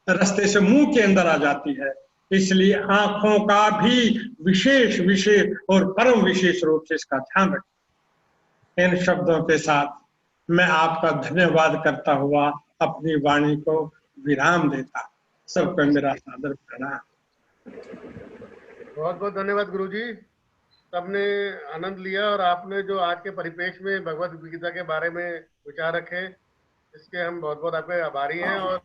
रास्ते से मुंह के अंदर आ जाती है। इसलिए आंखों का भी विशेष और परम विशेष रूप से इसका ध्यान रखें। इन शब्दों के साथ मैं आपका धन्यवाद करता हुआ अपनी वाणी को विराम देता। सबको मेरा सादर प्रणाम। बहुत बहुत धन्यवाद गुरुजी, सबने आनंद लिया, और आपने जो आज के परिपेक्ष में भगवत गीता के बारे में विचार रखे, इसके हम बहुत बहुत आपके आभारी हैं। और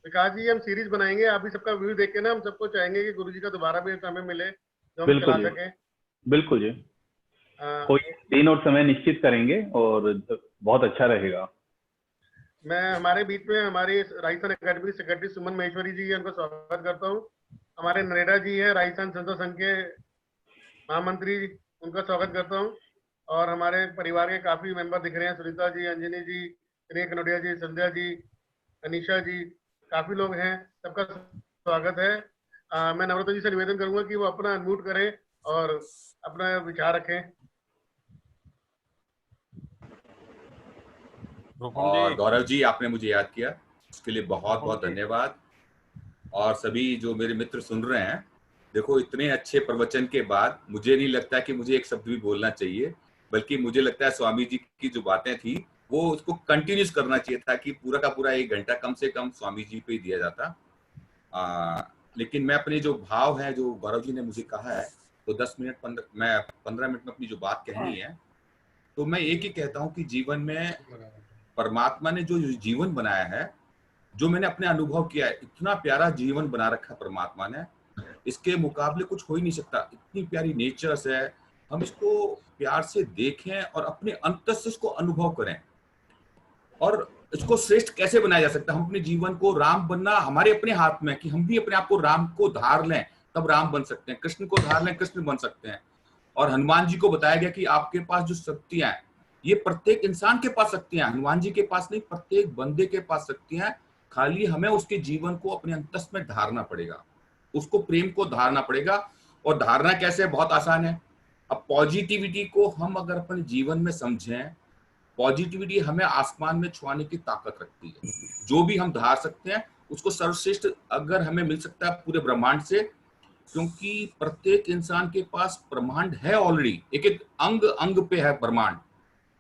विकास जी, हम सीरीज बनाएंगे, आप भी सबका व्यू देख के ना, हम सबको चाहेंगे कि गुरुजी का दोबारा भी समय मिले जो हम चला सके। बिल्कुल जी, कोई दिन और समय निश्चित करेंगे और बहुत अच्छा रहेगा। मैं हमारे बीच में हमारे राजस्थान अकेडमी सेक्रेटरी सुमन महेश्वरी जी, उनको स्वागत करता हूँ। हमारे नरेगा जी है राजस्थान संस्था संघ के महामंत्री उनका स्वागत करता हूँ। और हमारे परिवार के काफी मेंबर दिख रहे हैं, सुनीता जी, अंजनी जी, रेख कनोडिया जी, संध्या जी, अनीशा जी, काफी लोग हैं, सबका स्वागत है। मैं नम्रता जी से निवेदन करूंगा कि वो अपना अनम्यूट करें और अपना विचार रखें। और गौरव जी, आपने मुझे याद किया, उसके लिए बहुत बहुत धन्यवाद। और सभी जो मेरे मित्र सुन रहे हैं, देखो इतने अच्छे प्रवचन के बाद मुझे नहीं लगता कि मुझे एक शब्द भी बोलना चाहिए, बल्कि मुझे लगता है स्वामी जी की जो बातें थी वो उसको कंटिन्यूस करना चाहिए था कि पूरा का पूरा 1 घंटा कम से कम स्वामी जी पे ही दिया जाता। लेकिन मैं अपने जो भाव है, जो गौरव जी ने मुझे कहा है, तो 10 मिनट 15 मिनट में अपनी जो बात कहनी है, तो मैं एक ही कहता हूँ कि जीवन में परमात्मा ने जो जीवन बनाया है, जो मैंने अपने अनुभव किया है, इतना प्यारा जीवन बना रखा परमात्मा ने, इसके मुकाबले कुछ हो ही नहीं सकता। इतनी प्यारी नेचर्स है, हम इसको प्यार से देखें और अपने अंतर से इसको अनुभव करें। और इसको श्रेष्ठ कैसे बनाया जा सकता है? हम अपने जीवन को राम बनना हमारे अपने हाथ में है कि हम भी अपने आप को राम को धार लें, तब राम बन सकते हैं। कृष्ण को धार लें, कृष्ण बन सकते हैं। और हनुमान जी को बताया गया कि आपके पास जो शक्तियां हैं, ये प्रत्येक इंसान के पास शक्तियां, हनुमान जी के पास नहीं, प्रत्येक बंदे के पास शक्तियां, खाली हमें उसके जीवन को अपने अंतस में धारना पड़ेगा, उसको प्रेम को धारना पड़ेगा। और धारना कैसे? बहुत आसान है। अब पॉजिटिविटी को हम अगर अपने जीवन में समझें, पॉजिटिविटी हमें आसमान में छुआने की ताकत रखती है। जो भी हम धार सकते हैं उसको सर्वश्रेष्ठ अगर हमें मिल सकता है पूरे ब्रह्मांड से, क्योंकि प्रत्येक इंसान के पास ब्रह्मांड है ऑलरेडी, एक एक अंग अंग पे है ब्रह्मांड,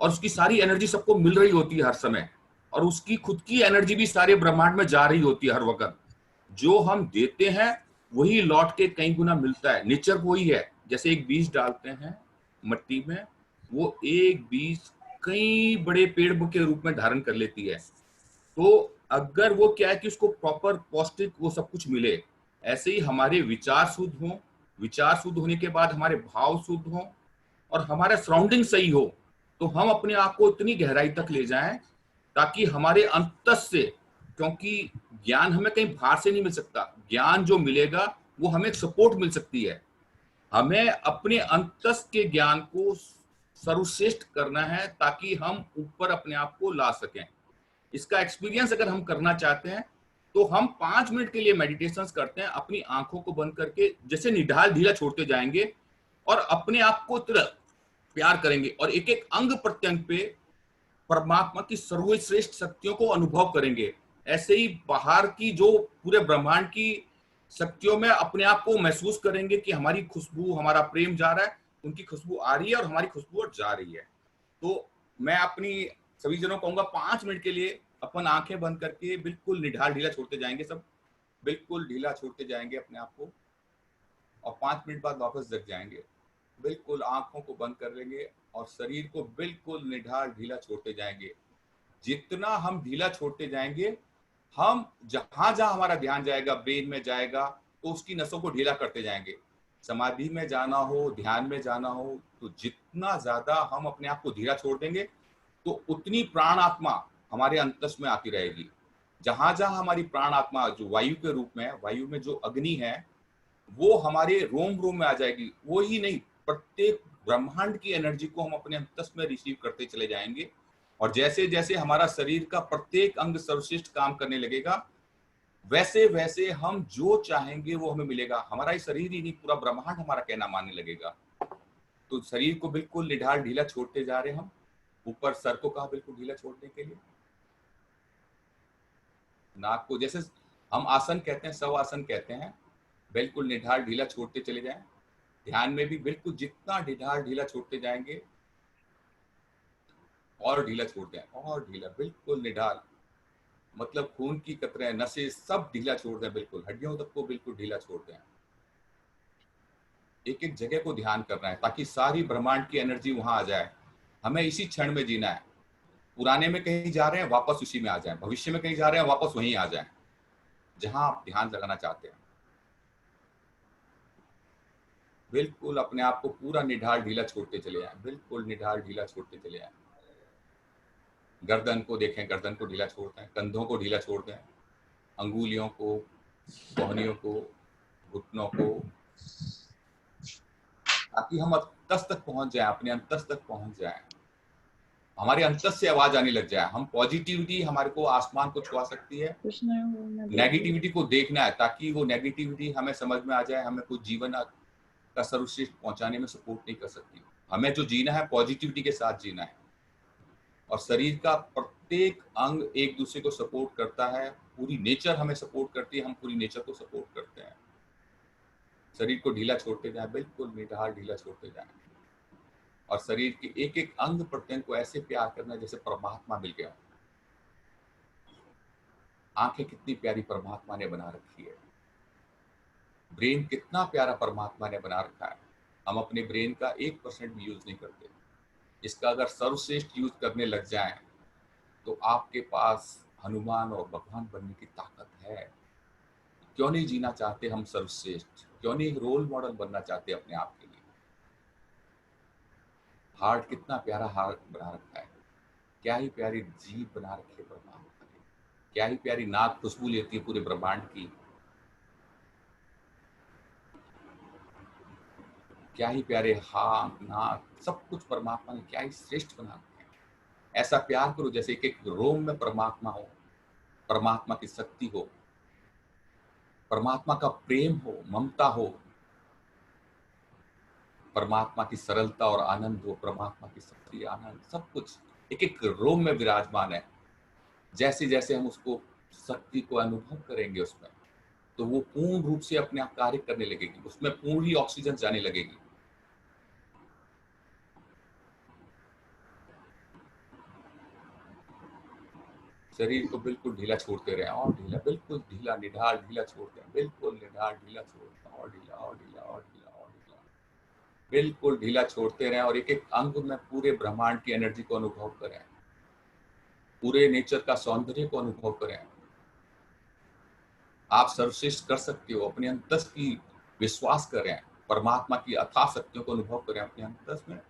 और उसकी सारी एनर्जी सबको मिल रही होती है हर समय, और उसकी खुद की एनर्जी भी सारे ब्रह्मांड में जा रही होती है हर वक्त। जो हम देते हैं वही लौट के कई गुना मिलता है। नेचर वही है, जैसे एक बीज डालते हैं मट्टी में, वो एक बीज कई बड़े पेड़ के रूप में धारण कर लेती है। तो अगर वो क्या है कि उसको प्रॉपर पौष्टिक वो सब कुछ मिले, ऐसे ही हमारे विचार शुद्ध हो, विचार शुद्ध होने के बाद हमारे भाव शुद्ध हो और हमारा सराउंडिंग सही हो, तो हम अपने आप को इतनी गहराई तक ले जाएं ताकि हमारे अंतस से, क्योंकि ज्ञान हमें कहीं बाहर से नहीं मिल सकता, ज्ञान जो मिलेगा वो हमें एक सपोर्ट मिल सकती है। हमें अपने अंतस के ज्ञान को सर्वश्रेष्ठ करना है ताकि हम ऊपर अपने आप को ला सकें। इसका एक्सपीरियंस अगर हम करना चाहते हैं तो हम 5 मिनट के लिए मेडिटेशंस करते हैं, अपनी आंखों को बंद करके जैसे निढाल ढीला छोड़ते जाएंगे और अपने आप को प्यार करेंगे और एक एक अंग प्रत्यंग पे परमात्मा की सर्वश्रेष्ठ शक्तियों को अनुभव करेंगे। ऐसे ही बाहर की जो पूरे ब्रह्मांड की शक्तियों में अपने आप को महसूस करेंगे कि हमारी खुशबू, हमारा प्रेम जा रहा है, उनकी खुशबू आ रही है और हमारी खुशबू जा रही है। तो मैं अपनी सभी जनों कहूंगा 5 मिनट के लिए अपन आंखें बंद करके बिल्कुल निढाल ढीला छोड़ते जाएंगे, सब बिल्कुल ढीला छोड़ते जाएंगे अपने आप को, और 5 मिनट बाद वापस जग जाएंगे। बिल्कुल आंखों को बंद कर लेंगे और शरीर को बिल्कुल निढाल ढीला छोड़ते जाएंगे। जितना हम ढीला छोड़ते जाएंगे, हम जहां जहां हमारा ध्यान जाएगा, ब्रेन में जाएगा, तो उसकी नसों को ढीला करते जाएंगे। समाधि में जाना हो, ध्यान में जाना हो, तो जितना ज्यादा हम अपने आप को ढीला छोड़ देंगे तो उतनी प्राण आत्मा हमारे अंतस में आती रहेगी। जहां जहां हमारी प्राण आत्मा जो वायु के रूप में है, वायु में जो अग्नि है, वो हमारे रोम रोम में आ जाएगी। वो ही नहीं, प्रत्येक ब्रह्मांड की एनर्जी को हम अपने अंतस में रिसीव करते चले जाएंगे। और जैसे जैसे हमारा शरीर का प्रत्येक अंग सर्वश्रेष्ठ काम करने लगेगा, वैसे वैसे हम जो चाहेंगे वो हमें मिलेगा। हमारा ही शरीर ही नहीं, पूरा ब्रह्मांड हमारा कहना मानने लगेगा। तो शरीर को बिल्कुल निढाल ढीला छोड़ते जा रहे हैं हम। ऊपर सर को कहा बिल्कुल ढीला छोड़ने के लिए, नाक को, जैसे हम आसन कहते हैं, सव आसन कहते हैं, बिल्कुल निढाल ढीला छोड़ते चले जाएं। ध्यान में भी बिल्कुल जितना निढाल ढीला छोड़ते जाएंगे और ढीला छोड़ते हैं, और ढीला, बिल्कुल निढाल, मतलब खून की कतरें, नसें सब ढीला छोड़ दें, बिल्कुल हड्डियों तक को बिल्कुल ढीला छोड़ दें। एक एक जगह को ध्यान करना है ताकि सारी ब्रह्मांड की एनर्जी वहां आ जाए। हमें इसी क्षण में जीना है। पुराने में कहीं जा रहे हैं, वापस उसी में आ जाएं। भविष्य में कहीं जा रहे हैं, वापस वहीं आ जाएं जहां आप ध्यान लगाना चाहते हैं। बिल्कुल अपने आप को पूरा निढाल ढीला छोड़ते चले जाएं, बिल्कुल निढाल ढीला छोड़ते चले जाएं। गर्दन को देखें, गर्दन को ढीला छोड़ दें, कंधों को ढीला छोड़ दें, अंगुलियों को, कोहनियों को, घुटनों को, ताकि हम अंतस तक पहुंच जाएं, अपने अंतस तक पहुंच जाएं, हमारे अंतस से आवाज आने लग जाए। हम पॉजिटिविटी हमारे को आसमान को छुआ सकती है, नेगेटिविटी को देखना है ताकि वो नेगेटिविटी हमें समझ में आ जाए, हमें कुछ जीवन का सर्वश्रेष्ठ पहुंचाने में सपोर्ट नहीं कर सकती। हमें जो जीना है पॉजिटिविटी के साथ जीना है, और शरीर का प्रत्येक अंग एक दूसरे को सपोर्ट करता है, पूरी नेचर हमें सपोर्ट करती है, हम पूरी नेचर को सपोर्ट करते हैं। शरीर को ढीला छोड़ते जाए, बिल्कुल निढाल ढीला छोड़ते जाए, और शरीर के एक एक अंग प्रत्यंग को ऐसे प्यार करना जैसे परमात्मा मिल गया। आंखें कितनी प्यारी परमात्मा ने बना रखी है, ब्रेन कितना प्यारा परमात्मा ने बना रखा है, हम अपने ब्रेन का 1% भी यूज नहीं करते। इसका अगर सर्वश्रेष्ठ यूज करने लग जाएं तो आपके पास हनुमान और भगवान बनने की ताकत है। क्यों नहीं जीना चाहते हम सर्वश्रेष्ठ, क्यों नहीं रोल मॉडल बनना चाहते अपने आप के लिए। हार्ट कितना प्यारा हार्ट बना रखा है, क्या ही प्यारी जीभ बना रखी है परमात्मा ने, क्या ही प्यारी नाक खुशबू लेती है पूरे ब्रह्मांड की, क्या ही प्यारे हाथ नाक, सब कुछ परमात्मा ने क्या ही श्रेष्ठ बना रखा है। ऐसा प्यार करो जैसे एक एक रोम में परमात्मा हो, परमात्मा की शक्ति हो, परमात्मा का प्रेम हो, ममता हो, परमात्मा की सरलता और आनंद हो, परमात्मा की शक्ति आनंद सब कुछ एक एक रोम में विराजमान है। जैसे जैसे हम उसको शक्ति को अनुभव करेंगे उसमें, तो वो पूर्ण रूप से अपने आप कार्य करने लगेगी, उसमें पूरी ऑक्सीजन जाने लगेगी। शरीर को बिल्कुल ढीला छोड़ते रहे, और ढीला, बिल्कुल ढीला निढाल ढीला छोड़ते हैं, बिल्कुल निढाल ढीला छोड़ते हैं, और ढीला और ढीला और ढीला और ढीला, बिल्कुल ढीला छोड़ते रहें, और एक एक अंग में पूरे ब्रह्मांड की एनर्जी को अनुभव करें, पूरे नेचर का सौंदर्य को अनुभव करें। आप सर्वश्रेष्ठ कर सकते हो, अपने अंतस की विश्वास करें, परमात्मा की अथाह शक्तियों को अनुभव करें अपने अंतस में।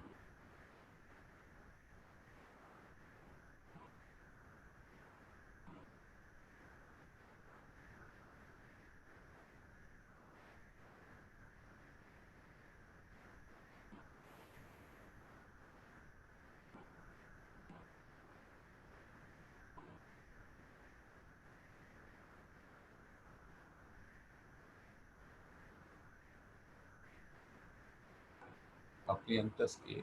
अपने अंतस के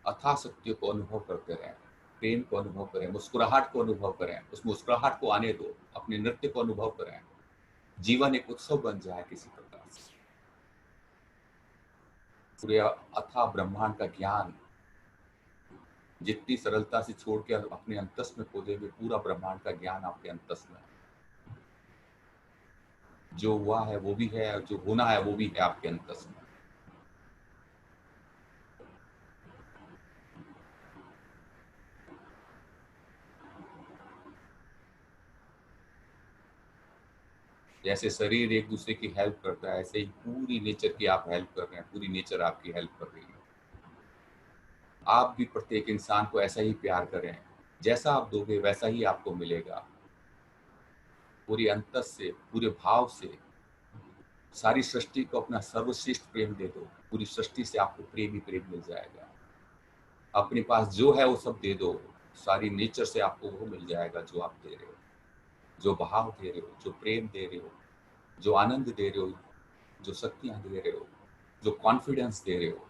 अथाह शक्तियों को अनुभव करते रहें, प्रेम को अनुभव करें, मुस्कुराहट को अनुभव करें, उस मुस्कुराहट को आने दो, अपने नृत्य को अनुभव करें। जीवन एक उत्सव बन जाए किसी प्रकार से, पूरे अथाह ब्रह्मांड का ज्ञान जितनी सरलता से छोड़ के अपने अंतस में खोदे हुए पूरा ब्रह्मांड का ज्ञान आपके अंतस में, जो हुआ है वो भी है, जो होना है वो भी है आपके अंतस में। जैसे शरीर एक दूसरे की हेल्प करता है, ऐसे ही पूरी नेचर की आप हेल्प कर रहे हैं, पूरी नेचर आपकी हेल्प कर रही है। आप भी प्रत्येक इंसान को ऐसा ही प्यार करें, जैसा आप दोगे वैसा ही आपको मिलेगा। पूरी अंतस से, पूरे भाव से सारी सृष्टि को अपना सर्वश्रेष्ठ प्रेम दे दो, पूरी सृष्टि से आपको प्रेम ही प्रेम मिल जाएगा। अपने पास जो है वो सब दे दो, सारी नेचर से आपको वो मिल जाएगा जो आप दे रहे हो, जो भाव दे रहे हो, जो प्रेम दे रहे हो, जो आनंद दे रहे हो, जो शक्तियां दे रहे हो, जो कॉन्फिडेंस दे रहे हो।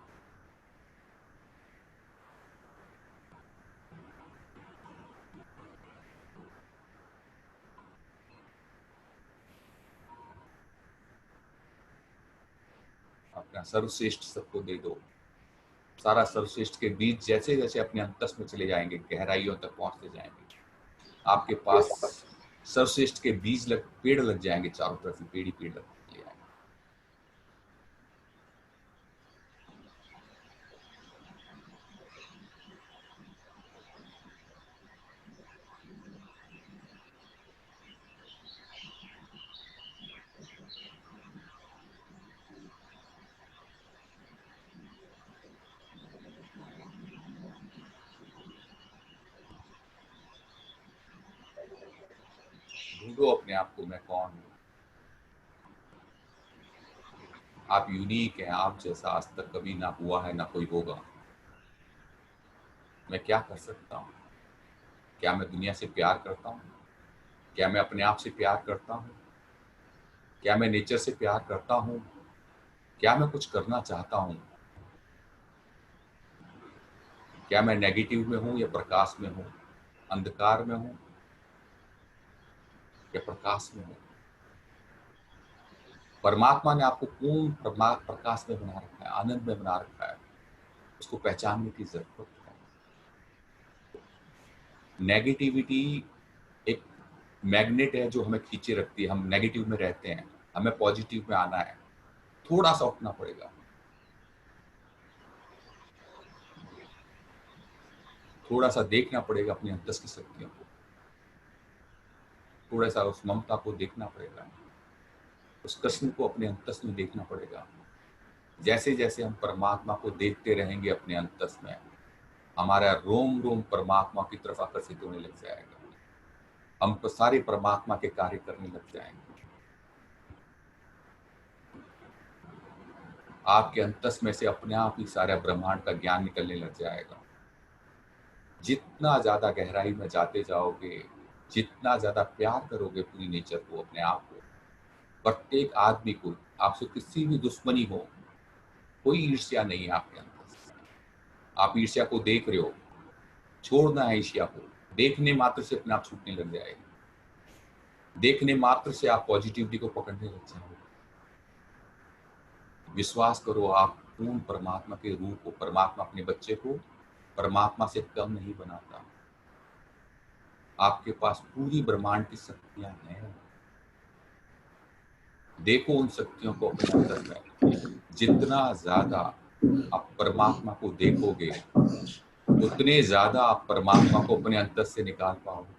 अपना सर्वश्रेष्ठ सबको दे दो। सारा सर्वश्रेष्ठ के बीज जैसे जैसे अपने अंतस में चले जाएंगे, गहराइयों तक पहुंचते जाएंगे, आपके पास सर्वश्रेष्ठ के बीज पेड़ लग जाएंगे, चारों तरफ पेड़ ही पेड़ लग जाएंगे। ढूंढो अपने आप को, मैं कौन हूँ। आप यूनिक हैं, आप जैसा आज तक कभी ना हुआ है ना कोई होगा। मैं क्या कर सकता हूँ? क्या मैं दुनिया से प्यार करता हूँ? क्या मैं अपने आप से प्यार करता हूँ? क्या मैं नेचर से प्यार करता हूँ? क्या मैं कुछ करना चाहता हूँ? क्या मैं नेगेटिव में हूँ या प्रकाश में हूँ, अंधकार में हूँ या प्रकाश में हूँ? परमात्मा ने आपको पूर्ण प्रकाश में बना रखा है, आनंद में बना रखा है। उसको पहचानने की जरूरत है। नेगेटिविटी एक मैग्नेट है जो हमें खींचे रखती है। हम नेगेटिव में रहते हैं, हमें पॉजिटिव में आना है, थोड़ा सा उठना पड़ेगा, थोड़ा सा देखना पड़ेगा अपनी अंतस की शक्तियों को, थोड़ा सा उस ममता को देखना पड़ेगा, उस कृष्ण को अपने अंतस में देखना पड़ेगा। जैसे जैसे हम परमात्मा को देखते रहेंगे अपने अंतस में, हमारा रोम रोम परमात्मा की तरफ आकर्षित होने लग जाएगा। हम तो सारे परमात्मा के कार्य करने लग जाएंगे। आपके अंतस में से अपने आप ही सारा ब्रह्मांड का ज्ञान निकलने लग जाएगा। जितना ज्यादा गहराई में जाते जाओगे, जितना ज्यादा प्यार करोगे पूरी नेचर को, अपने आप को, प्रत्येक आदमी को, आपसे किसी भी दुश्मनी हो, कोई ईर्ष्या नहीं है आपके अंदर। आप ईर्ष्या को देख रहे हो, छोड़ना है ईर्ष्या को। देखने मात्र से अपने आप छूटने लग जाएगी। देखने मात्र से आप पॉजिटिविटी को पकड़ने लग जाओगे। विश्वास करो, आप पूर्ण परमात्मा के रूप हो। परमात्मा अपने बच्चे को परमात्मा से कम नहीं बनाता। आपके पास पूरी ब्रह्मांड की शक्तियां हैं। देखो उन शक्तियों को अपने अंदर में। जितना ज्यादा आप परमात्मा को देखोगे, उतने ज्यादा आप परमात्मा को अपने अंतर से निकाल पाओगे।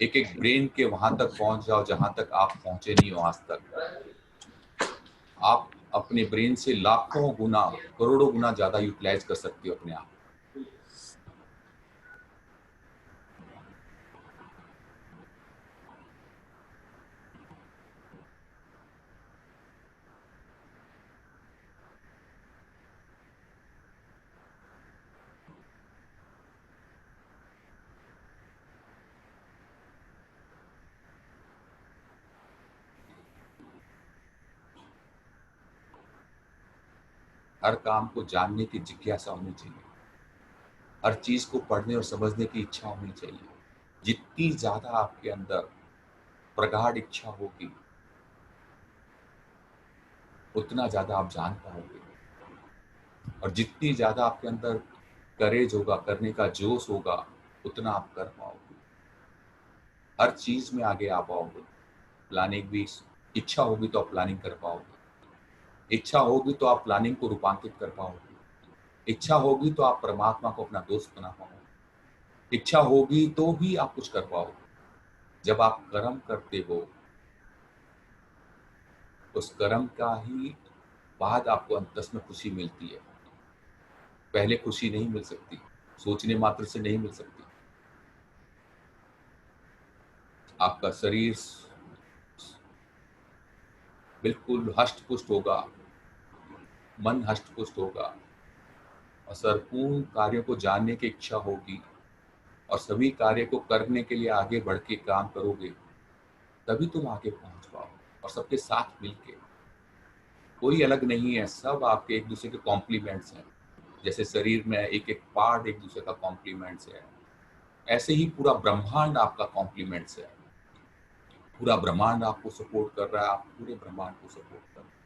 एक एक ब्रेन के वहां तक पहुंच जाओ जहां तक आप पहुंचे नहीं हो आज तक। आप अपने ब्रेन से लाखों गुना, करोड़ों गुना ज्यादा यूटिलाइज कर सकते हो अपने आप। हर काम को जानने की जिज्ञासा होनी चाहिए। हर चीज को पढ़ने और समझने की इच्छा होनी चाहिए। जितनी ज्यादा आपके अंदर प्रगाढ़ इच्छा होगी, उतना ज्यादा आप जान पाओगे। और जितनी ज्यादा आपके अंदर करेज होगा, करने का जोश होगा, उतना आप कर पाओगे। हर चीज में आगे आ पाओगे। प्लानिंग भी, इच्छा होगी तो आप प्लानिंग कर पाओगे। इच्छा होगी तो आप प्लानिंग को रूपांतरित कर पाओगे। इच्छा होगी तो आप परमात्मा को अपना दोस्त बना पाओगे। इच्छा होगी तो ही आप कुछ कर पाओगे। जब आप कर्म करते हो, उस कर्म का ही बाद आपको अंतस में खुशी मिलती है। पहले खुशी नहीं मिल सकती, सोचने मात्र से नहीं मिल सकती। आपका शरीर बिल्कुल हष्ट पुष्ट होगा, मन हष्ट पुष्ट होगा, और संपूर्ण कार्यों को जानने की इच्छा होगी, और सभी कार्य को करने के लिए आगे बढ़ के काम करोगे, तभी तुम आगे पहुंच पाओगे। और सबके साथ मिलके, कोई अलग नहीं है, सब आपके एक दूसरे के कॉम्प्लीमेंट्स हैं। जैसे शरीर में एक एक पार्ट एक दूसरे का कॉम्प्लीमेंट्स है, ऐसे ही पूरा ब्रह्मांड आपका कॉम्प्लीमेंट्स है। पूरा ब्रह्मांड आपको सपोर्ट कर रहा है, आप पूरे ब्रह्मांड को सपोर्ट कर रहे हैं।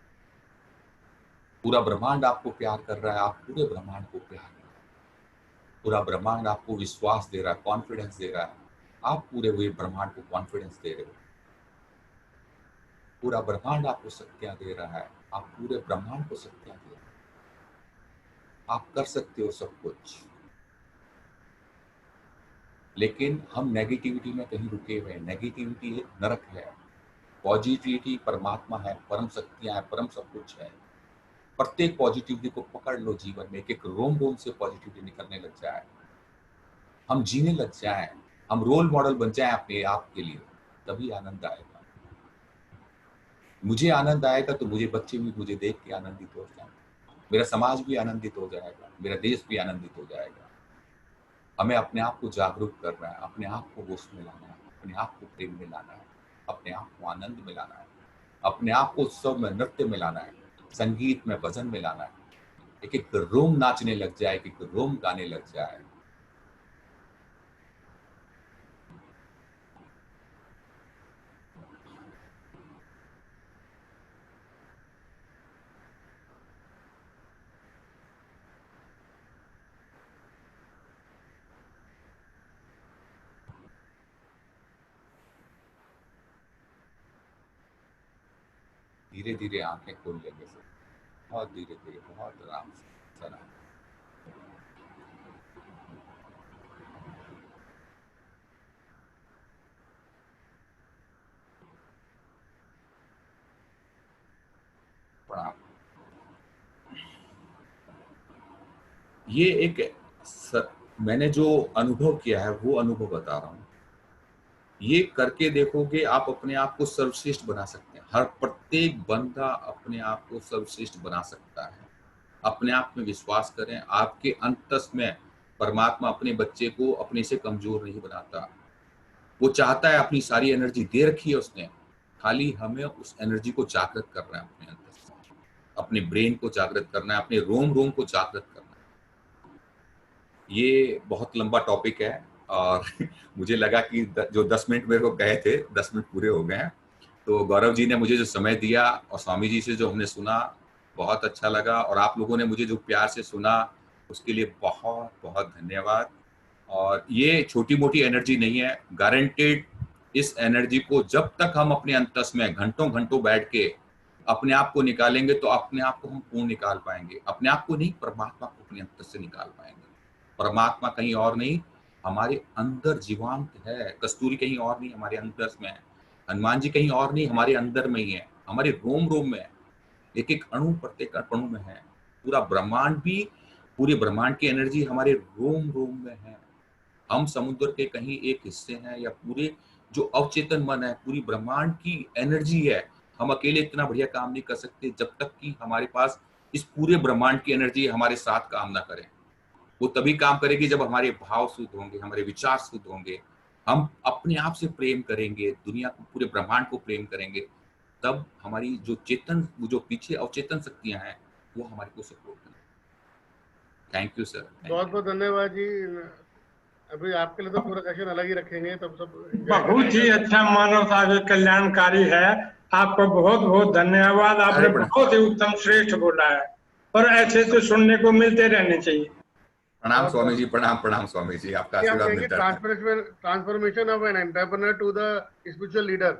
पूरा ब्रह्मांड आपको प्यार कर रहा है, आप पूरे ब्रह्मांड को प्यार कर रहे हैं। पूरा ब्रह्मांड आपको विश्वास दे रहा है, कॉन्फिडेंस दे रहा है, आप पूरे हुए ब्रह्मांड को कॉन्फिडेंस दे रहे हो। पूरा ब्रह्मांड आपको शक्तियां दे रहा है, आप पूरे ब्रह्मांड को शक्तियां दे रहे हो। आप कर सकते हो सब कुछ। लेकिन हम नेगेटिविटी में कहीं रुके हुए हैं। नेगेटिविटी नरक है, पॉजिटिविटी परमात्मा है, परम शक्तियां है, परम सब कुछ है। प्रत्येक पॉजिटिविटी को पकड़ लो जीवन में। एक एक रोम रोम से पॉजिटिविटी निकलने लग जाए, हम जीने लग जाएं, हम रोल मॉडल बन जाएं अपने आप के लिए, तभी आनंद आएगा। मुझे आनंद आएगा तो मुझे बच्चे भी मुझे देख के आनंदित हो जाएंगे, मेरा समाज भी आनंदित हो जाएगा, मेरा देश भी आनंदित हो जाएगा। हमें अपने आप को जागरूक करना है, अपने आप को होश में लाना है, अपने आप को प्रेम में लाना है, अपने आप को आनंद में लाना है, अपने आप को उत्सव में, नृत्य में लाना है, संगीत में, भजन में लाना है। एक एक रोम नाचने लग जाए, एक एक रोम गाने लग जाए। धीरे धीरे आंखें खोल लेंगे सर, बहुत धीरे धीरे, बहुत आराम से सर। प्रणाम। ये एक मैंने जो अनुभव किया है वो अनुभव बता रहा हूँ। ये करके देखोगे आप अपने आप को सर्वश्रेष्ठ बना सकते हैं। हर प्रत्येक बंदा अपने आप को सर्वश्रेष्ठ बना सकता है। अपने आप में विश्वास करें। आपके अंतस में परमात्मा अपने बच्चे को अपने से कमजोर नहीं बनाता। वो चाहता है, अपनी सारी एनर्जी दे रखी है उसने, खाली हमें उस एनर्जी को जागृत करना है, अपने अंदर से अपने ब्रेन को जागृत करना है, अपने रोम रोम को जागृत करना है। ये बहुत लंबा टॉपिक है और मुझे लगा कि जो 10 मिनट मेरे को कहे थे 10 मिनट पूरे हो गए हैं। तो गौरव जी ने मुझे जो समय दिया और स्वामी जी से जो हमने सुना, बहुत अच्छा लगा। और आप लोगों ने मुझे जो प्यार से सुना उसके लिए बहुत बहुत धन्यवाद। और ये छोटी मोटी एनर्जी नहीं है, गारंटेड। इस एनर्जी को जब तक हम अपने अंतस में घंटों घंटों बैठ के अपने आप को निकालेंगे तो अपने आप को हम पूर्ण निकाल पाएंगे। अपने आप को नहीं, परमात्मा को अपने अंतर से निकाल पाएंगे। परमात्मा कहीं और नहीं, हमारे अंदर जीवांत है। कस्तूरी कहीं और नहीं, हमारे अंदर में है। हनुमान जी कहीं और नहीं, हमारे अंदर में ही है, हमारे रोम रोम में है। एक एक अणु, प्रत्येक अणु में है। पूरा ब्रह्मांड भी, पूरे ब्रह्मांड की एनर्जी हमारे रोम रोम में है। हम समुद्र के कहीं एक हिस्से हैं, या पूरे जो अवचेतन मन है, पूरी ब्रह्मांड की एनर्जी है। हम अकेले इतना बढ़िया काम नहीं कर सकते जब तक कि हमारे पास इस पूरे ब्रह्मांड की एनर्जी हमारे साथ काम ना करे। वो तभी काम करेगी जब हमारे भाव शुद्ध होंगे, हमारे विचार शुद्ध होंगे, हम अपने आप से प्रेम करेंगे, दुनिया को, पूरे ब्रह्मांड को प्रेम करेंगे, तब हमारी जो चेतन, जो पीछे अवचेतन शक्तियां हैं वो हमारे को सपोर्ट करेंगे। Thank you sir. बहुत बहुत धन्यवाद जी। अभी आपके लिए तो पूरा सेशन अलग ही रखेंगे, तब सब बहुत ही अच्छा मानवता के कल्याणकारी है। आपको बहुत बहुत धन्यवाद। आपने बहुत ही उत्तम श्रेष्ठ बोला है और ऐसे तो सुनने को मिलते रहने चाहिए। प्रणाम स्वामी जी, प्रणाम प्रणाम स्वामी जी, आपका आशीर्वाद मिलता है। Transformation of an entrepreneur to the spiritual leader.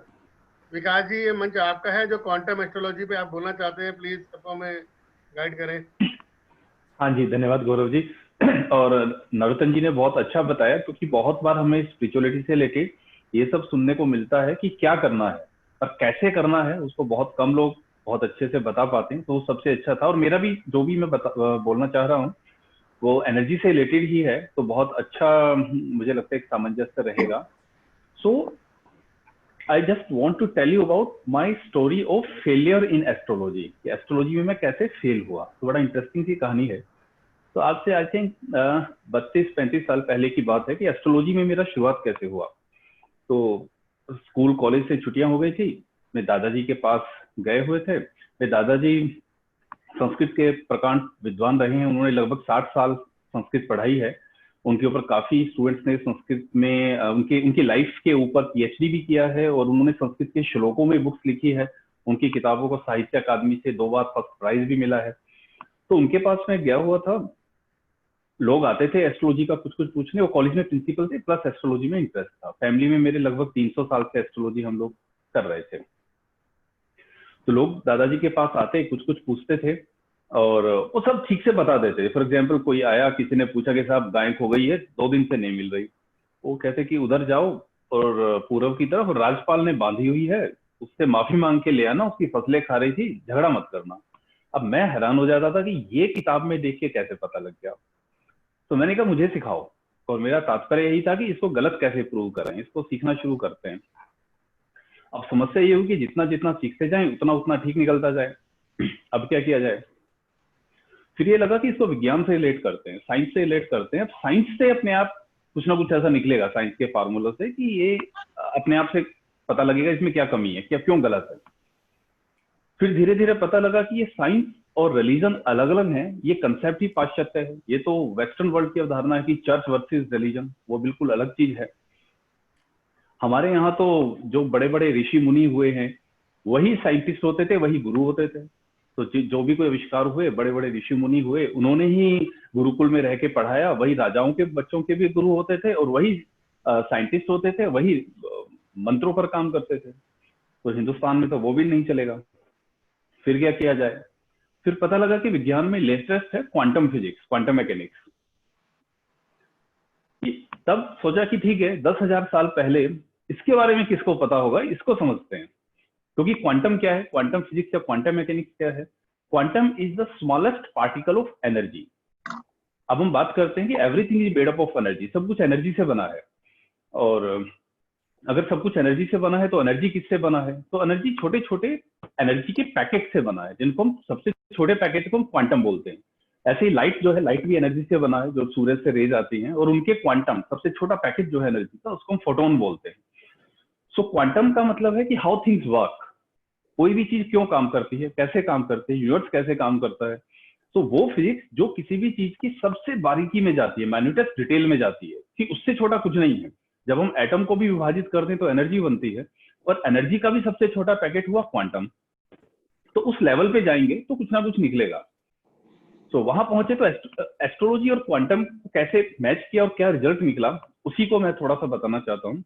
Vikas ji, ये मंच आपका है। जो क्वांटम एस्ट्रोलॉजी पे आप बोलना चाहते हैं, प्लीज सबको हमें गाइड करें। हाँ जी, धन्यवाद गौरव जी। और नरोत्तम जी ने बहुत अच्छा बताया, क्योंकि बहुत बार हमें स्पिरिचुअलिटी से लेके ये सब सुनने को मिलता है कि क्या करना है और कैसे करना है, उसको बहुत कम लोग बहुत अच्छे से बता पाते हैं। तो सबसे अच्छा था। और मेरा भी जो भी मैं बोलना चाह रहा हूँ वो एनर्जी से रिलेटेड ही है, तो बहुत अच्छा मुझे लगता है एक सामंजस्य रहेगा। So I just want to tell you about my story of failure in astrology. Astrology में मैं कैसे फेल हुआ, तो बड़ा इंटरेस्टिंग सी कहानी है। तो आज से आई थिंक 32-35 साल पहले की बात है कि एस्ट्रोलॉजी में मेरा शुरुआत कैसे हुआ। तो स्कूल कॉलेज से छुट्टियां हो गई थी, मैं दादाजी के पास गए हुए थे। मेरे दादाजी संस्कृत के प्रकांड विद्वान रहे हैं, उन्होंने लगभग 60 साल संस्कृत पढ़ाई है। उनके ऊपर काफी स्टूडेंट्स ने संस्कृत में उनकी लाइफ के ऊपर पीएचडी भी किया है, और उन्होंने संस्कृत के श्लोकों में बुक्स लिखी है। उनकी किताबों को साहित्य अकादमी से 2 बार फर्स्ट प्राइज भी मिला है। तो उनके पास मैं गया हुआ था। लोग आते थे एस्ट्रोलॉजी का कुछ कुछ पूछने, वो कॉलेज में प्रिंसिपल थे, प्लस एस्ट्रोलॉजी में इंटरेस्ट था। फैमिली में मेरे लगभग 300 साल से एस्ट्रोलॉजी हम लोग कर रहे थे। तो लोग दादाजी के पास आते, कुछ कुछ पूछते थे और वो सब ठीक से बता देते। फॉर एग्जाम्पल, कोई आया, किसी ने पूछा कि साहब गाय खो गई है, 2 दिन से नहीं मिल रही। वो कहते कि उधर जाओ और पूर्व की तरफ राजपाल ने बांधी हुई है, उससे माफी मांग के ले आना, उसकी फसलें खा रही थी, झगड़ा मत करना। अब मैं हैरान हो जाता था कि ये किताब में देख के कैसे पता लग गया। तो मैंने कहा मुझे सिखाओ। और मेरा तात्पर्य यही था कि इसको गलत कैसे प्रूव करें, इसको सीखना शुरू करते हैं। अब समस्या ये हुई कि जितना जितना सीखते जाएं उतना उतना ठीक निकलता जाए। अब क्या किया जाए? फिर ये लगा कि इसको विज्ञान से रिलेट करते हैं, साइंस से रिलेट करते हैं। अब साइंस से अपने आप कुछ ना कुछ ऐसा निकलेगा, साइंस के फार्मूला से, कि ये अपने आप से पता लगेगा इसमें क्या कमी है, क्या क्यों गलत है। फिर धीरे धीरे पता लगा कि ये साइंस और रिलीजन अलग अलग हैं, ये कंसेप्ट ही पाश्चात्य है। ये तो वेस्टर्न वर्ल्ड की अवधारणा है कि चर्च वर्सेस रिलीजन, वो बिल्कुल अलग चीज है। हमारे यहाँ तो जो बड़े बड़े ऋषि मुनि हुए हैं वही साइंटिस्ट होते थे, वही गुरु होते थे। तो जो भी कोई आविष्कार हुए, बड़े बड़े ऋषि मुनि हुए, उन्होंने ही गुरुकुल में रह के पढ़ाया, वही राजाओं के बच्चों के भी गुरु होते थे और वही साइंटिस्ट होते थे, वही मंत्रों पर काम करते थे। तो हिंदुस्तान में तो वो भी नहीं चलेगा। फिर क्या किया जाए? फिर पता लगा कि विज्ञान में लेटेस्ट है क्वांटम फिजिक्स, क्वांटम मैकेनिक्स। तब सोचा कि ठीक है, 10,000 साल पहले इसके बारे में किसको पता होगा, इसको समझते हैं। क्योंकि क्वांटम क्या है, क्वांटम फिजिक्स या क्वांटम मैकेनिक्स क्या है? Quantum is the smallest particle of energy. अब हम बात करते हैं कि everything is made up of energy, सब कुछ एनर्जी से बना है। और अगर सब कुछ एनर्जी से बना है तो एनर्जी किससे बना है? तो एनर्जी छोटे छोटे एनर्जी के पैकेट से बना है, जिनको हम सबसे छोटे पैकेट को हम क्वांटम बोलते हैं। ऐसे ही लाइट जो है, लाइट भी एनर्जी से बना है, जो सूरज से रेज आती हैं, और उनके क्वांटम सबसे छोटा पैकेट जो है एनर्जी का, उसको हम फोटोन बोलते हैं। सो क्वांटम का मतलब है कि हाउ थिंग्स वर्क, कोई भी चीज क्यों काम करती है, कैसे काम करती है, यूनिवर्स कैसे काम करता है। तो वो फिजिक्स जो किसी भी चीज की सबसे बारीकी में जाती है, माइन्यूटेस्ट डिटेल में जाती है, कि उससे छोटा कुछ नहीं है। जब हम एटम को भी विभाजित करते हैं तो एनर्जी बनती है, और एनर्जी का भी सबसे छोटा पैकेट हुआ क्वांटम। तो उस लेवल पे जाएंगे तो कुछ ना कुछ निकलेगा। तो वहां पहुंचे तो एस्ट्रोलॉजी और क्वांटम को कैसे मैच किया और क्या रिजल्ट निकला, उसी को मैं थोड़ा सा बताना चाहता हूँ।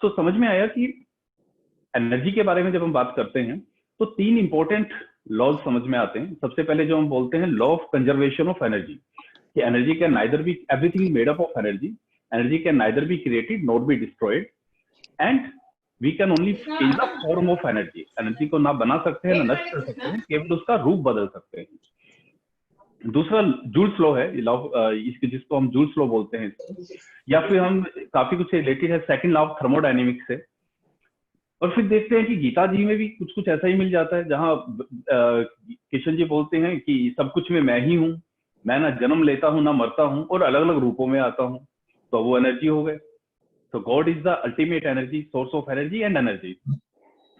तो समझ में आया कि एनर्जी के बारे में जब हम बात करते हैं तो 3 इंपॉर्टेंट लॉज समझ में आते हैं। सबसे पहले जो हम बोलते हैं law of conservation of energy, कि energy can neither be, everything made up of energy, energy can neither be created not be destroyed, and we can only change the form of energy. Energy को ना बना सकते हैं, ना नष्ट कर सकते हैं, केवल उसका रूप बदल सकते हैं। दूसरा जूल्स लॉ है, जिसको हम जूल्स लॉ बोलते हैं, या फिर हम काफी कुछ रिलेटेड है सेकंड लॉ ऑफ थर्मोडायनेमिक्स से। और फिर देखते हैं कि गीता जी में भी कुछ कुछ ऐसा ही मिल जाता है, जहां किशन जी बोलते हैं कि सब कुछ में मैं ही हूँ, मैं ना जन्म लेता हूँ ना मरता हूँ, और अलग अलग रूपों में आता हूँ। तो वो एनर्जी हो गए। तो God is the ultimate energy, source of energy and energy.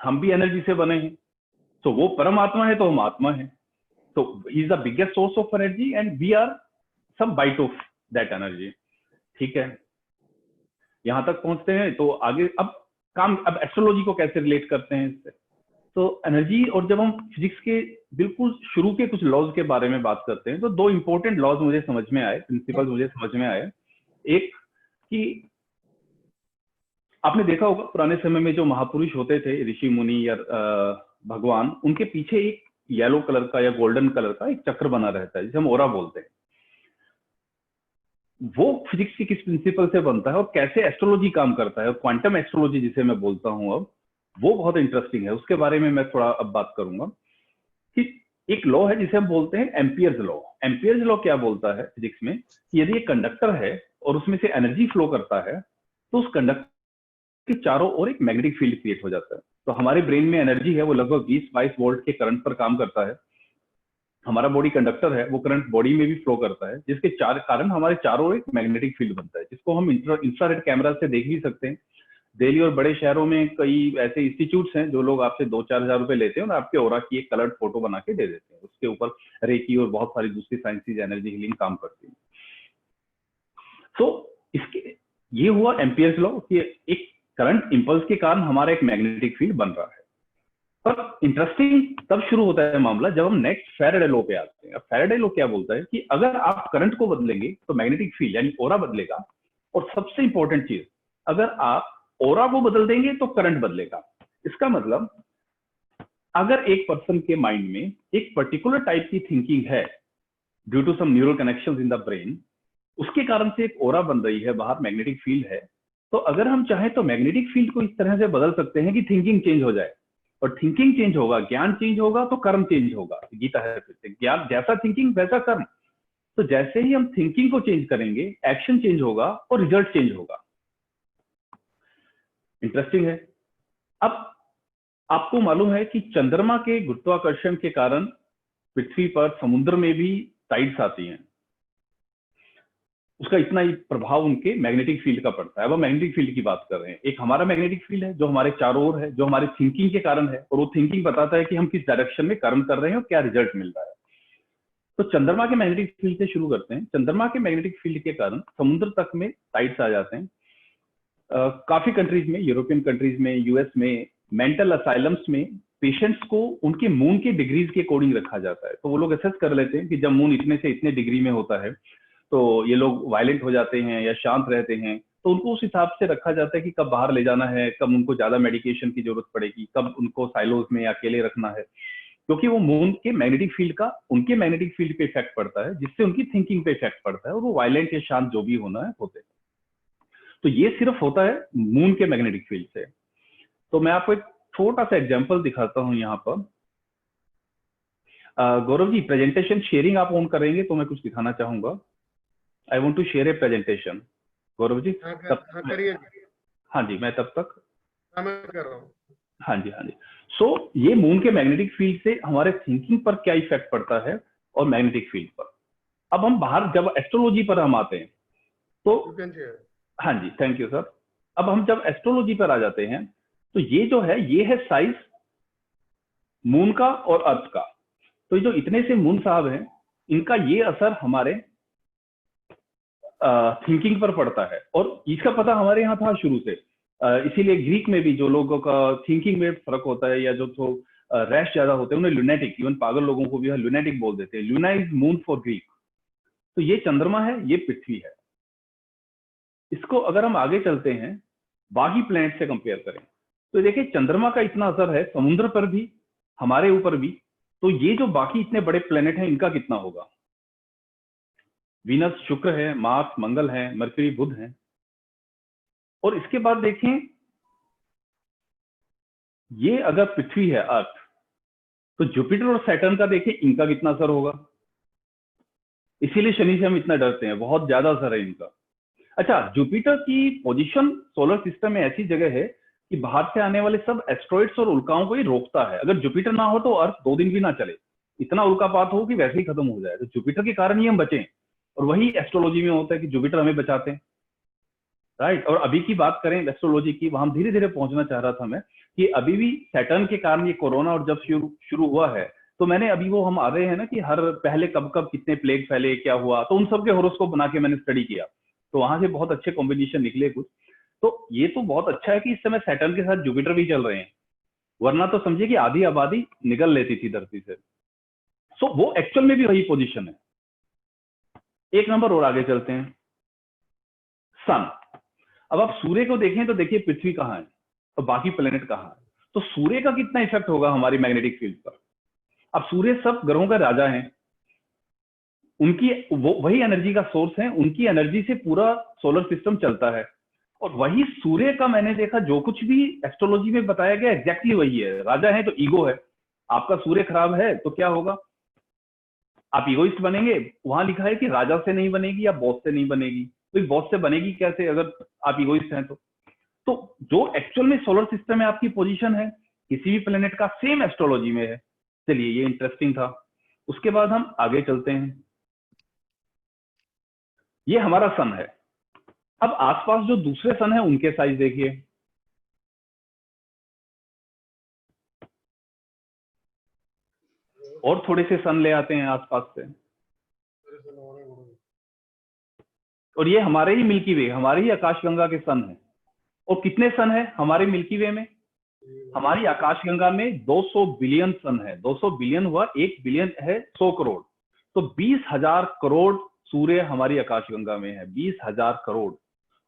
हम भी एनर्जी से बने हैं। तो वो परमात्मा है तो हम आत्मा है। तो he is the biggest source of energy and we are some bite of that energy. ठीक है, यहां तक पहुंचते हैं। तो आगे अब एस्ट्रोलॉजी को कैसे रिलेट करते हैं इससे? तो एनर्जी, और जब हम फिजिक्स के बिल्कुल शुरू के कुछ लॉज के बारे में बात करते हैं तो 2 इंपॉर्टेंट लॉज मुझे समझ में आए, प्रिंसिपल्स मुझे समझ में आए। एक कि आपने देखा होगा पुराने समय में जो महापुरुष होते थे, ऋषि मुनि या भगवान, उनके पीछे एक येलो कलर का या गोल्डन कलर का एक चक्र बना रहता है, जिसे हम ओरा बोलते हैं। वो फिजिक्स की किस प्रिंसिपल से बनता है और कैसे एस्ट्रोलॉजी काम करता है, और क्वांटम एस्ट्रोलॉजी जिसे मैं बोलता हूं अब, वो बहुत इंटरेस्टिंग है। उसके बारे में मैं थोड़ा अब बात करूंगा। कि एक लॉ है जिसे हम बोलते हैं एम्पियर्स लॉ। एम्पियर्स लॉ क्या बोलता है फिजिक्स में, कि यदि एक कंडक्टर है और उसमें से एनर्जी फ्लो करता है तो उस कंडक्टर के चारों ओर एक मैग्नेटिक फील्ड क्रिएट हो जाता है। तो हमारे ब्रेन में एनर्जी है, वो लगभग 20-22 वोल्ट के करंट पर काम करता है। हमारा बॉडी कंडक्टर है, वो करंट बॉडी में भी फ्लो करता है, जिसके कारण हमारे चारों ओर एक मैग्नेटिक फील्ड बनता है, जिसको हम इंफ्रारेड कैमरा से देख भी सकते हैं। दिल्ली और बड़े शहरों में कई ऐसे इंस्टीट्यूट्स हैं जो लोग आपसे 2-4 हजार रुपए लेते हैं और आपके ओरा की एक कलर्ड फोटो बना के दे देते हैं। उसके ऊपर रेकी और बहुत सारी दूसरी साइंसेज एनर्जी हीलिंग काम करती है। तो इसके ये हुआ एम्पियर्स लॉ कि एक करंट इंपल्स के कारण हमारा एक मैग्नेटिक फील्ड बन रहा है। पर इंटरेस्टिंग तब शुरू होता है मामला जब हम नेक्स्ट फैराडे लॉ पे आते हैं। फैराडे लॉ क्या बोलता है कि अगर आप करंट को बदलेंगे तो मैग्नेटिक फील्ड यानी ओरा बदलेगा, और सबसे इंपॉर्टेंट चीज, अगर आप ओरा को बदल देंगे तो करंट बदलेगा। इसका मतलब अगर एक पर्सन के माइंड में एक पर्टिकुलर टाइप की थिंकिंग है due to some neural connections in the brain, उसके कारण से एक ओरा बन रही है, बाहर मैग्नेटिक फील्ड है, तो अगर हम चाहें तो मैग्नेटिक फील्ड को इस तरह से बदल सकते हैं कि थिंकिंग चेंज हो जाए, और थिंकिंग चेंज होगा, ज्ञान चेंज होगा तो कर्म चेंज होगा। गीता है फिर से, ज्ञान जैसा थिंकिंग वैसा कर्म। तो जैसे ही हम थिंकिंग को चेंज करेंगे, एक्शन चेंज होगा और रिजल्ट चेंज होगा। इंटरेस्टिंग है। अब आपको मालूम है कि चंद्रमा के गुरुत्वाकर्षण के कारण पृथ्वी पर समुद्र में भी टाइड्स आती हैं, उसका इतना ही प्रभाव उनके मैग्नेटिक फील्ड का पड़ता है। अब हम मैग्नेटिक फील्ड की बात कर रहे हैं। एक हमारा मैग्नेटिक फील्ड है जो हमारे चारों ओर है, जो हमारे थिंकिंग के कारण है, और वो थिंकिंग बताता है कि हम किस डायरेक्शन में कर्म कर रहे हैं और क्या रिजल्ट मिल रहा है। तो चंद्रमा के मैग्नेटिक फील्ड से शुरू करते हैं। चंद्रमा के मैग्नेटिक फील्ड के कारण समुद्र तक में टाइड्स आ जाते हैं। काफी कंट्रीज में, यूरोपियन कंट्रीज में, यूएस में, मेंटल असाइलम्स में पेशेंट्स को उनके मून के डिग्रीज के अकॉर्डिंग रखा जाता है। तो वो लोग असेस कर लेते हैं कि जब मून इतने से इतने डिग्री में होता है तो ये लोग वायलेंट हो जाते हैं या शांत रहते हैं, तो उनको उस हिसाब से रखा जाता है कि कब बाहर ले जाना है, कब उनको ज्यादा मेडिकेशन की जरूरत पड़ेगी, कब उनको साइलोज में अकेले रखना है, क्योंकि वो मून के मैग्नेटिक फील्ड का उनके मैग्नेटिक फील्ड पे इफेक्ट पड़ता है, जिससे उनकी थिंकिंग पे इफेक्ट पड़ता है और वो वायलेंट या शांत जो भी होना है होते हैं। तो ये सिर्फ होता है मून के मैग्नेटिक फील्ड से। तो मैं आपको एक छोटा सा एग्जांपल दिखाता हूं यहाँ पर। गौरव जी, प्रेजेंटेशन शेयरिंग आप ऑन करेंगे तो मैं कुछ दिखाना चाहूंगा। I want to share a presentation. Gaurav ji करिए। हाँ जी, मैं तब तक मैं कर रहा हूँ। हाँ जी, हाँ जी। सो ये मून के मैग्नेटिक फील्ड से हमारे थिंकिंग पर क्या इफेक्ट पड़ता है और मैग्नेटिक फील्ड पर। अब हम बाहर जब एस्ट्रोलॉजी पर हम आते हैं तो हाँ जी, थैंक यू सर। अब हम जब एस्ट्रोलॉजी पर आ जाते हैं तो ये जो है, ये है साइज मून का और अर्थ का। तो जो इतने से मून साहब हैं, इनका ये असर हमारे थिंकिंग पर पड़ता है, और इसका पता हमारे यहाँ था शुरू से। इसीलिए ग्रीक में भी जो लोगों का थिंकिंग में फर्क होता है या जो तो रैश ज्यादा होते हैं उन्हें लुनेटिक, इवन पागल लोगों को भी लुनेटिक बोल देते हैं। Luna is moon for Greek. तो ये चंद्रमा है, ये पृथ्वी है। इसको अगर हम आगे चलते हैं बाकी प्लैनेट से कंपेयर करें तो देखिए चंद्रमा का इतना असर है समुद्र पर भी, हमारे ऊपर भी, तो ये जो बाकी इतने बड़े प्लैनेट हैं इनका कितना होगा। वीनस, शुक्र है, मार्स, मंगल है, मरकरी, बुध है। और इसके बाद देखें, ये अगर पृथ्वी है, अर्थ, तो जुपिटर और सैटर्न का देखें इनका कितना असर होगा। इसीलिए शनि से हम इतना डरते हैं, बहुत ज्यादा असर है इनका। अच्छा, जुपिटर की पोजीशन सोलर सिस्टम में ऐसी जगह है कि बाहर से आने वाले सब एस्ट्रॉइड्स और उल्काओं को ही रोकता है। अगर जुपिटर ना हो तो अर्थ 2 दिन भी ना चले, इतना उल्कापात हो कि वैसे ही खत्म हो जाए। तो जुपिटर के कारण ही हम बचे, और वही एस्ट्रोलॉजी में होता है कि जुपिटर हमें बचाते हैं, राइट। और अभी की बात करें एस्ट्रोलॉजी की, वहां धीरे धीरे पहुंचना चाह रहा था मैं, कि अभी भी सैटर्न के कारण ये कोरोना और जब शुरू हुआ है, तो मैंने अभी वो हम आ रहे हैं ना कि हर पहले कब कब कितने प्लेग फैले, क्या हुआ, तो उन सब के होरोस्कोप बना के मैंने स्टडी किया, तो वहां से बहुत अच्छे कॉम्बिनेशन निकले कुछ। तो ये तो बहुत अच्छा है कि इस समय सैटर्न के साथ जुपिटर भी चल रहे हैं, वरना तो समझिए कि आधी आबादी निकल लेती थी धरती से। सो वो एक्चुअल में भी वही पोजीशन है। एक नंबर और आगे चलते हैं, सन। अब आप सूर्य को देखें तो देखिए पृथ्वी कहाँ है और बाकी प्लेनेट कहाँ है, तो सूर्य का कितना इफेक्ट होगा हमारी मैग्नेटिक फील्ड पर। अब सूर्य सब ग्रहों का राजा है, उनकी वही एनर्जी का सोर्स है, उनकी एनर्जी से पूरा सोलर सिस्टम चलता है। और वही सूर्य का मैंने देखा जो कुछ भी एस्ट्रोलॉजी में बताया गया एग्जैक्टली वही है। राजा है तो ईगो है, आपका सूर्य खराब है तो क्या होगा, आप इगोइस्ट बनेंगे। वहां लिखा है कि राजा से नहीं बनेगी या बॉस से नहीं बनेगी, तो बॉस से बनेगी कैसे अगर आप इगोइस्ट हैं तो जो एक्चुअल में सोलर सिस्टम में आपकी पोजीशन है किसी भी प्लेनेट का, सेम एस्ट्रोलॉजी में है। चलिए, ये इंटरेस्टिंग था। उसके बाद हम आगे चलते हैं, ये हमारा सन है। अब आसपास जो दूसरे सन है उनके साइज देखिए, और थोड़े से सन ले आते हैं आसपास से, और ये हमारे ही मिल्की वे, हमारे ही आकाशगंगा के सन है। और कितने सन है हमारे मिल्की वे में, हमारी आकाशगंगा में 200 बिलियन सन है। 200 बिलियन हुआ, 1 बिलियन है 100 करोड़, तो 20,000 करोड़ सूर्य हमारी आकाशगंगा में है, 20,000 करोड़।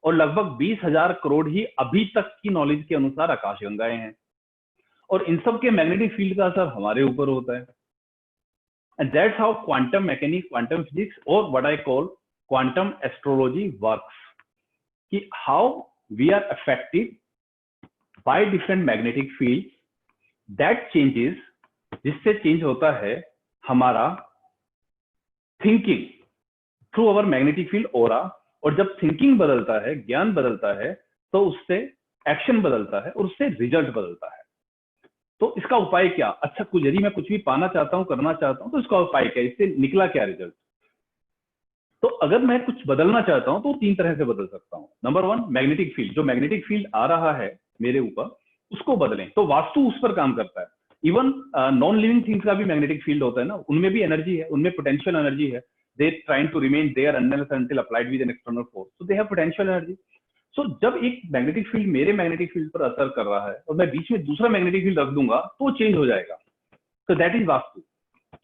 और लगभग 20,000 करोड़ ही अभी तक की नॉलेज के अनुसार आकाशगंगाएं हैं, और इन सब के मैग्नेटिक फील्ड का असर हमारे ऊपर होता है। And that's how quantum mechanics, quantum physics और what I call quantum astrology works, कि how we are affected by different magnetic field that changes, जिससे चेंज होता है हमारा thinking, through our magnetic field aura. और जब थिंकिंग बदलता है, ज्ञान बदलता है, तो उससे एक्शन बदलता है और उससे रिजल्ट बदलता है। तो इसका उपाय क्या? अच्छा, कुछ यदि मैं कुछ भी पाना चाहता हूं, करना चाहता हूं, तो इसका उपाय क्या, इससे निकला क्या रिजल्ट? तो अगर मैं कुछ बदलना चाहता हूं तो 3 तरह से बदल सकता हूं। Number 1, magnetic field. जो मैग्नेटिक फील्ड आ रहा है मेरे ऊपर, उसको बदलें। तो वास्तु उस पर काम करता है। इवन नॉन लिविंग थिंग्स का भी मैग्नेटिक फील्ड होता है ना, उनमें भी एनर्जी है, उनमें पोटेंशियल एनर्जी है। They trying to remain there until applied with an external force, so they have potential energy. So जब एक मैग्नेटिक फील्ड मेरे मैग्नेटिक फील्ड पर असर कर रहा है और मैं बीच में दूसरा मैग्नेटिक फील्ड रख दूंगा तो चेंज हो जाएगा। तो दैट इज वास्तु,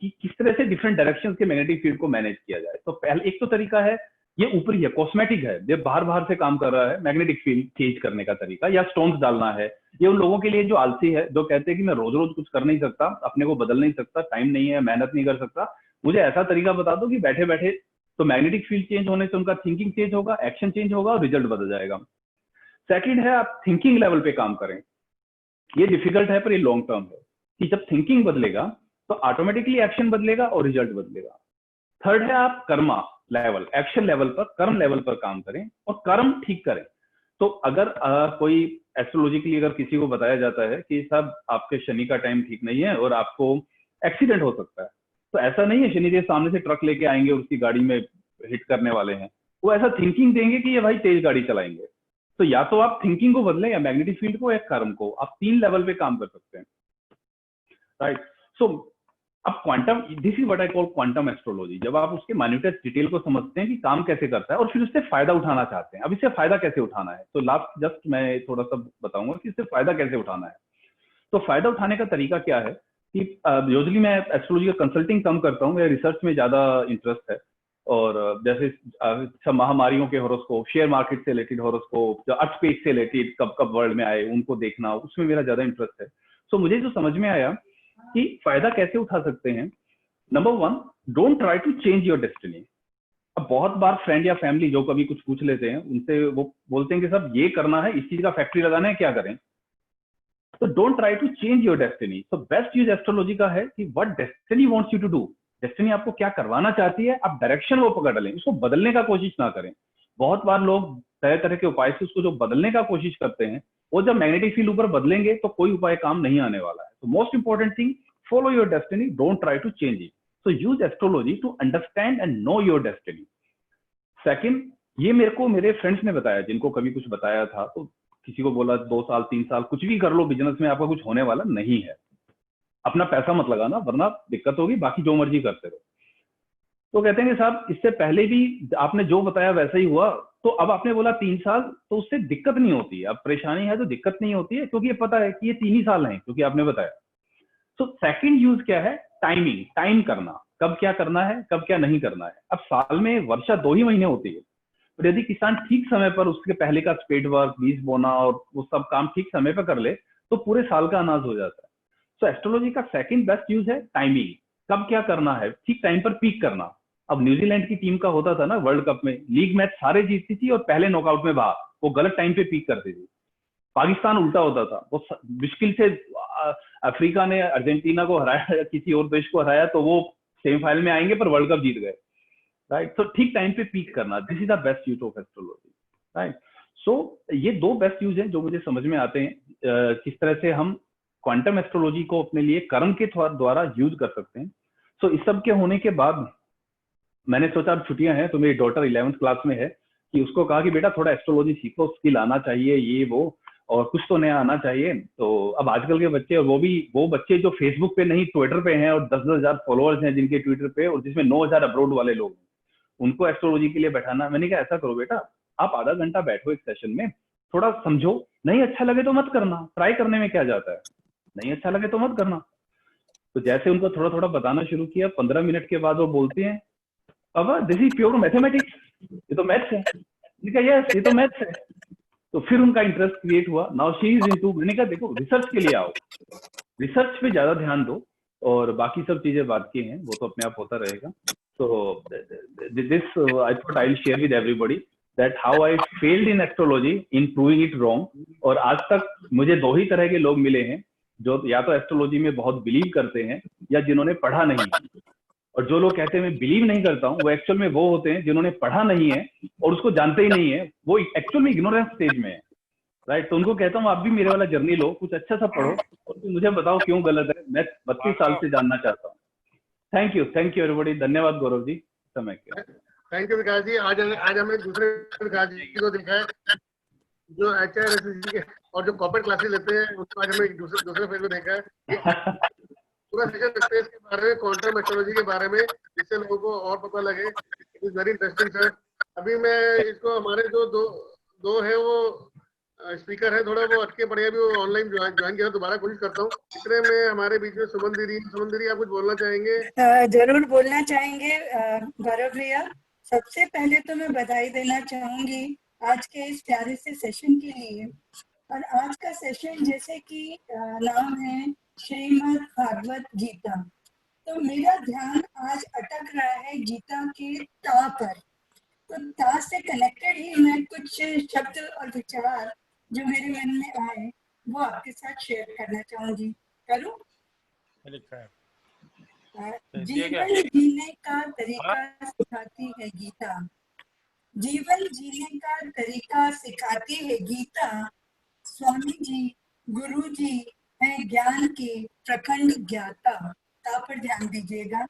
कि किस तरह से डिफरेंट डायरेक्शंस के मैग्नेटिक फील्ड को मैनेज किया जाए। तो पहले एक तो तरीका है, ये ऊपरी है, कॉस्मेटिक है, ये बाहर से काम कर रहा है, मैग्नेटिक फील्ड चेंज करने का तरीका, या स्टोन्स डालना है। ये उन लोगों के लिए जो आलसी है, जो कहते हैं कि मैं रोज रोज कुछ कर नहीं सकता, अपने को बदल नहीं सकता, टाइम नहीं है, मेहनत नहीं कर सकता, मुझे ऐसा तरीका बता दो कि बैठे बैठे तो मैग्नेटिक फील्ड चेंज होने से उनका थिंकिंग चेंज होगा, एक्शन चेंज होगा और रिजल्ट बदल जाएगा। सेकंड है, आप थिंकिंग लेवल पे काम करें। ये डिफिकल्ट है पर ये लॉन्ग टर्म है, कि जब थिंकिंग बदलेगा तो ऑटोमेटिकली एक्शन बदलेगा और रिजल्ट बदलेगा। थर्ड है, आप कर्मा लेवल, एक्शन लेवल पर, कर्म लेवल पर काम करें और कर्म ठीक करें। तो अगर कोई एस्ट्रोलॉजिकली अगर किसी को बताया जाता है कि साहब आपके शनि का टाइम ठीक नहीं है और आपको एक्सीडेंट हो सकता है, तो ऐसा नहीं है शनिदेव सामने से ट्रक लेके आएंगे और उसकी गाड़ी में हिट करने वाले हैं। वो ऐसा थिंकिंग देंगे कि ये भाई तेज गाड़ी चलाएंगे। तो या तो आप थिंकिंग को बदलें, या मैग्नेटिक फील्ड को, या कर्म को। आप 3 लेवल पे काम कर सकते हैं, राइट। सो अब quantum, this is what I call quantum astrology. जब आप उसके माइन्यूटेस्ट डिटेल को समझते हैं कि काम कैसे करता है और फिर उससे फायदा उठाना चाहते हैं। अब इससे फायदा कैसे उठाना है, तो लास्ट जस्ट मैं थोड़ा सा बताऊंगा कि इससे फायदा कैसे उठाना है। तो फायदा उठाने का तरीका क्या है कि यूजुअली मैं एस्ट्रोलॉजी का कंसल्टिंग कम करता हूँ, मेरा रिसर्च में ज्यादा इंटरेस्ट है। और जैसे महामारियों के हॉरोस्कोप, शेयर मार्केट से रिलेटेड हॉरोस्कोप, जो अर्थक्वेक से रिलेटेड कब कब वर्ल्ड में आए उनको देखना, उसमें मेरा ज्यादा इंटरेस्ट है। सो मुझे जो समझ में आया कि फायदा कैसे उठा सकते हैं। Number 1, don't try to change your destiny. अब बहुत बार फ्रेंड या फैमिली जो कभी कुछ पूछ लेते हैं, उनसे वो बोलते हैं कि सब ये करना है, इस चीज का फैक्ट्री लगाना है, क्या करें? तो don't try to change your destiny. तो बेस्ट यूज एस्ट्रोलॉजी का है कि what destiny wants you to do. Destiny आपको क्या करवाना चाहती है, आप डायरेक्शन वो पकड़ लें, उसको बदलने का कोशिश ना करें। बहुत बार लोग तरह तरह के उपाय से उसको जो बदलने का कोशिश करते हैं, वो जब मैग्नेटिक फील्ड ऊपर बदलेंगे तो कोई उपाय काम नहीं आने वाला है। तो most important thing, follow your destiny, don't try to change it. So use astrology to understand and know your destiny. Second, ये मेरे को मेरे फ्रेंड्स ने बताया, जिनको कभी कुछ बताया था, तो किसी को बोला 2 साल 3 साल कुछ भी कर लो बिजनेस में, आपका कुछ होने वाला नहीं है, अपना पैसा मत लगाना वरना दिक्कत होगी, बाकी जो मर्जी करते रहो। तो कहते हैं कि साहब इससे पहले भी आपने जो बताया वैसा ही हुआ, तो अब आपने बोला 3 साल, तो उससे दिक्कत नहीं होती है। अब परेशानी है तो दिक्कत नहीं होती है, क्योंकि ये पता है कि ये 3 ही साल हैं, क्योंकि आपने बताया। तो सेकंड यूज क्या है, टाइमिंग, टाइम करना, कब क्या करना है, कब क्या नहीं करना है। अब साल में वर्षा 2 ही महीने होती है, तो यदि किसान ठीक समय पर उसके पहले का स्पेड वर्क, बीज बोना और वो सब काम ठीक समय पर कर ले, तो पूरे साल का अनाज हो जाता है। तो एस्ट्रोलॉजी का सेकंड बेस्ट यूज है टाइमिंग, कब क्या करना है, ठीक टाइम पर पीक करना। अब न्यूजीलैंड की टीम का होता था ना वर्ल्ड कप में, लीग मैच सारे जीतती थी और पहले नॉकआउट में बाहर, वो गलत टाइम पे पीक करती थी। पाकिस्तान उल्टा होता था, वो मुश्किल से अफ्रीका ने अर्जेंटीना को हराया या किसी और देश को हराया तो वो सेमीफाइनल में आएंगे पर वर्ल्ड कप जीत गए, राइट। तो ठीक टाइम पे पीक करना, this is the best use of astrology, right. So ये 2 बेस्ट यूज हैं जो मुझे समझ में आते हैं, किस तरह से हम क्वांटम एस्ट्रोलॉजी को अपने लिए कर्म के द्वारा यूज कर सकते हैं। सो इस सब के होने के बाद मैंने सोचा अब छुट्टियां हैं, तो मेरी डॉटर 11th क्लास में है, कि उसको कहा कि बेटा थोड़ा एस्ट्रोलॉजी सीखो, स्किल आना चाहिए, ये वो, और कुछ तो नया आना चाहिए। तो अब आजकल के बच्चे, और वो बच्चे जो फेसबुक पे नहीं ट्विटर पे हैं और 10-10 हजार फॉलोअर्स हैं जिनके ट्विटर पे, और जिसमें 9,000 अब्रोड वाले लोग, उनको एस्ट्रोलॉजी के लिए बैठाना। मैंने कहा ऐसा करो बेटा, आप आधा घंटा बैठो एक सेशन में, थोड़ा समझो, नहीं अच्छा लगे तो मत करना, ट्राई करने में क्या जाता है, नहीं अच्छा लगे तो मत करना। तो जैसे उनको थोड़ा थोड़ा बताना शुरू किया, 15 मिनट के बाद वो बोलती हैं, अब दिस इज प्योर मैथमेटिक्स, ये तो मैथ्स है। मैंने कहा यस, ये तो मैथ्स है। तो फिर उनका इंटरेस्ट क्रिएट हुआ, नाउ शी इज इनटू। मैंने कहा देखो रिसर्च के लिए आओ, रिसर्च पे ज्यादा ध्यान दो, और बाकी सब चीजें बात की हैं, वो तो अपने आप होता रहेगा। तो this I thought I will share with everybody that how I failed in astrology in proving it wrong. और आज तक मुझे 2 ही तरह के लोग मिले हैं, जो या तो एस्ट्रोलॉजी में बहुत बिलीव करते हैं या जिन्होंने पढ़ा नहीं है। और जो लोग कहते हैं मैं बिलीव नहीं करता हूँ, वो एक्चुअल में वो होते हैं जिन्होंने पढ़ा नहीं है और उसको जानते ही नहीं है, वो एक्चुअल में इग्नोरेंस स्टेज में है, राइट। तो उनको कहता हूँ आप भी मेरे वाला जर्नी लो, कुछ अच्छा सा पढ़ो और फिर मुझे बताओ क्यों गलत है। मैं 32 साल से जानना चाहता हूँ। Thank you everybody. धन्यवाद गौरव जी समय के। थैंक यू विकास जी। आज हमें दूसरे विकास जी को देखा है जो HRSC के और जो कॉर्पोरेट क्लासेस लेते हैं, उनको आज हमें दूसरे फेज में देखा है। पूरा सेशन स्पेस के बारे में, क्वांटम एस्ट्रोलॉजी के बारे में, जिससे लोगों को और पता लगे। It is very interesting sir. अभी मैं इसको हमारे जो दो है वो स्पीकर है, थोड़ा वो अटके पड़े, अभी वो ऑनलाइन ज्वाइन किया, दोबारा कोशिश करता हूँ। इतने में हमारे बीच में सुमन दीदी आप कुछ बोलना चाहेंगे? जरूर बोलना चाहेंगे गौरव भैया। सबसे पहले तो मैं बधाई देना चाहूंगी आज के इस प्यारे से सेशन के लिए। और आज का सेशन जैसे कि नाम है श्रीमद् भागवत गीता, तो मेरा ध्यान आज अटक रहा है गीता के ता पर। तो ता से कनेक्टेड ही मैं कुछ शब्द और विचार जो मेरे मन में आए वो आपके साथ शेयर करना चाहूंगी। करूं? जीवन जीने का तरीका सिखाती है गीता। जीवन जीने का तरीका सिखाती है गीता। स्वामी जी, गुरु जी हैं ज्ञान के प्रखंड ज्ञाता। ता पर ध्यान दीजिएगा।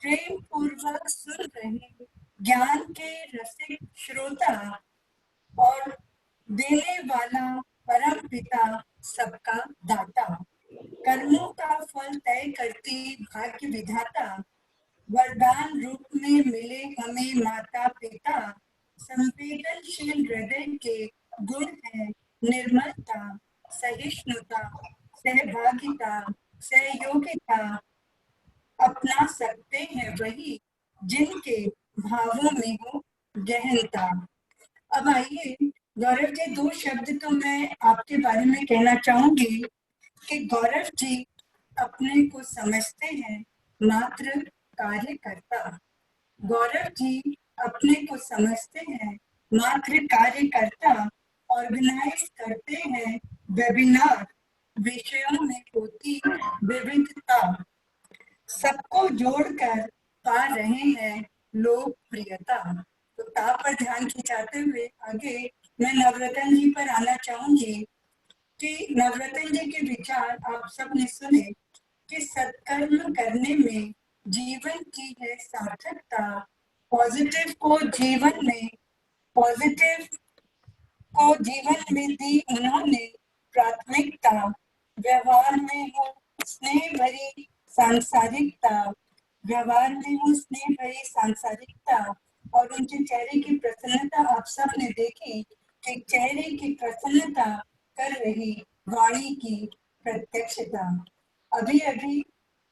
प्रेम पूर्वक सुन रहे ज्ञान के रसिक श्रोता और देने वाला परम पिता सबका दाता। कर्मों का फल तय करती भाग्य विधाता। वरदान रूप में मिले हमें माता पिता। संवेदनशील हृदय के गुण है निर्मलता, सहिष्णुता, सहभागिता, सहयोगिता। अपना सकते हैं वही जिनके भावों में हो गहनता। अब आइए गौरव जी, दो शब्द तो मैं आपके बारे में कहना चाहूंगी कि गौरव जी अपने को समझते हैं मात्र कार्यकर्ता। गौरव जी अपने को समझते हैं मात्र कार्यकर्ता। ऑर्गेनाइज करते हैं वेबिनार, विषयों में होती विविधता। सबको जोड़कर पा रहे हैं लोकप्रियता। तो ता पर ध्यान खिंचाते हुए आगे मैं नवरत्न जी पर आना चाहूंगी कि नवरत्न जी के विचार आप सबने सुने कि सत्कर्म करने में जीवन की है सार्थकता। पॉजिटिव को जीवन में दी उन्होंने प्राथमिकता। व्यवहार में हो स्नेह भरी सांसारिकता। व्यवहार में हो स्नेह भरी सांसारिकता। और उनके चेहरे की प्रसन्नता आप सब ने देखी कि चेहरे की प्रसन्नता कर रही वाणी की प्रत्यक्षता। अभी अभी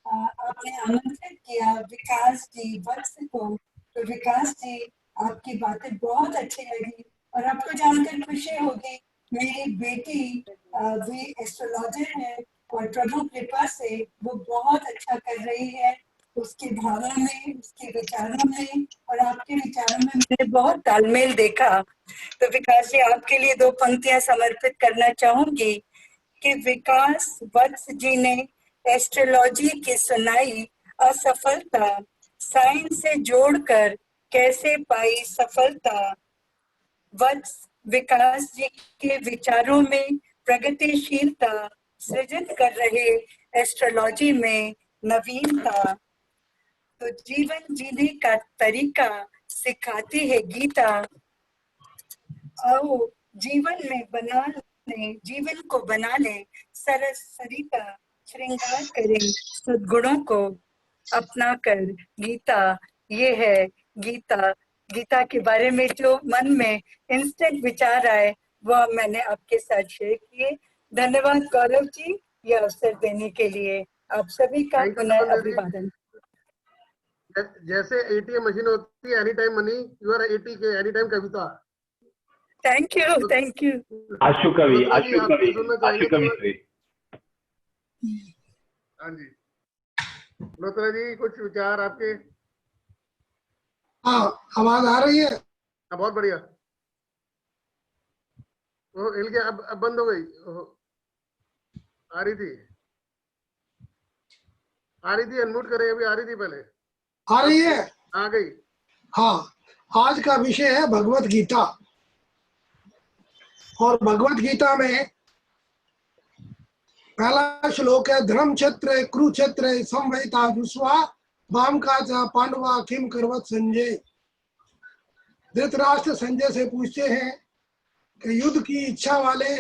आपने आमंत्रित किया विकास जी वत्स को, तो विकास जी आपकी बातें बहुत अच्छी लगी और आपको जानकर खुशी होगी मेरी बेटी भी एस्ट्रोलॉजर है और प्रभु कृपा से वो बहुत अच्छा कर रही है। उसके भावों में, उसके विचारों में और आपके विचारों में मैंने बहुत तालमेल देखा। तो विकास जी आपके लिए दो पंक्तियां समर्पित करना चाहूंगी कि विकास वत्स जी ने एस्ट्रोलॉजी की सुनाई असफलता। साइंस से जोड़कर कैसे पाई सफलता। वत्स विकास जी के विचारों में प्रगतिशीलता सृजित कर रहे एस्ट्रोलॉजी में नवीनता। तो जीवन जीने का तरीका सिखाती है गीता। आओ जीवन को बना ले सरस सरिता। श्रृंगार करें सद्गुणों को अपना कर गीता। ये है गीता। गीता के बारे में जो मन में इंस्टेंट विचार आए वो मैंने आपके साथ शेयर किए। धन्यवाद गौरव जी ये अवसर देने के लिए। आप सभी का पुनः अभिवादन। जैसे ATM मशीन होती है any time money, you are AT K any time kavita. Thank you. आशु कवि श्री। हाँ जी मल्होत्रा जी कुछ विचार आपके? हाँ आवाज आ रही है? हाँ बहुत बढ़िया। वो हिल गया, अब बंद हो गई। आ रही थी अनम्यूट करें, अभी आ रही थी पहले। आ रही है? आ गई। हाँ, आज का विषय है भगवत गीता। और भगवत गीता में पहला श्लोक है, धर्म क्षेत्र कुरुक्षेत्र संवैता जुस्वा वाम का पांडवा किम करवत संजय। धृतराष्ट्र संजय से पूछते हैं कि युद्ध की इच्छा वाले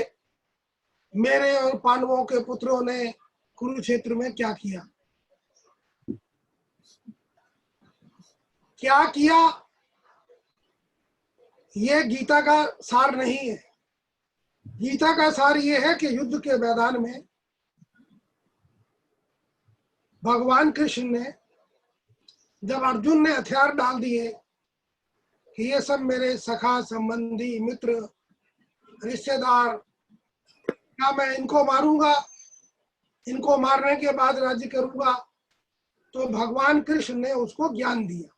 मेरे और पांडवों के पुत्रों ने कुरुक्षेत्र में क्या किया? क्या किया ये गीता का सार नहीं है। गीता का सार ये है कि युद्ध के मैदान में भगवान कृष्ण ने, जब अर्जुन ने हथियार डाल दिए कि ये सब मेरे सखा संबंधी मित्र रिश्तेदार, क्या मैं इनको मारूंगा, इनको मारने के बाद राज्य करूंगा, तो भगवान कृष्ण ने उसको ज्ञान दिया,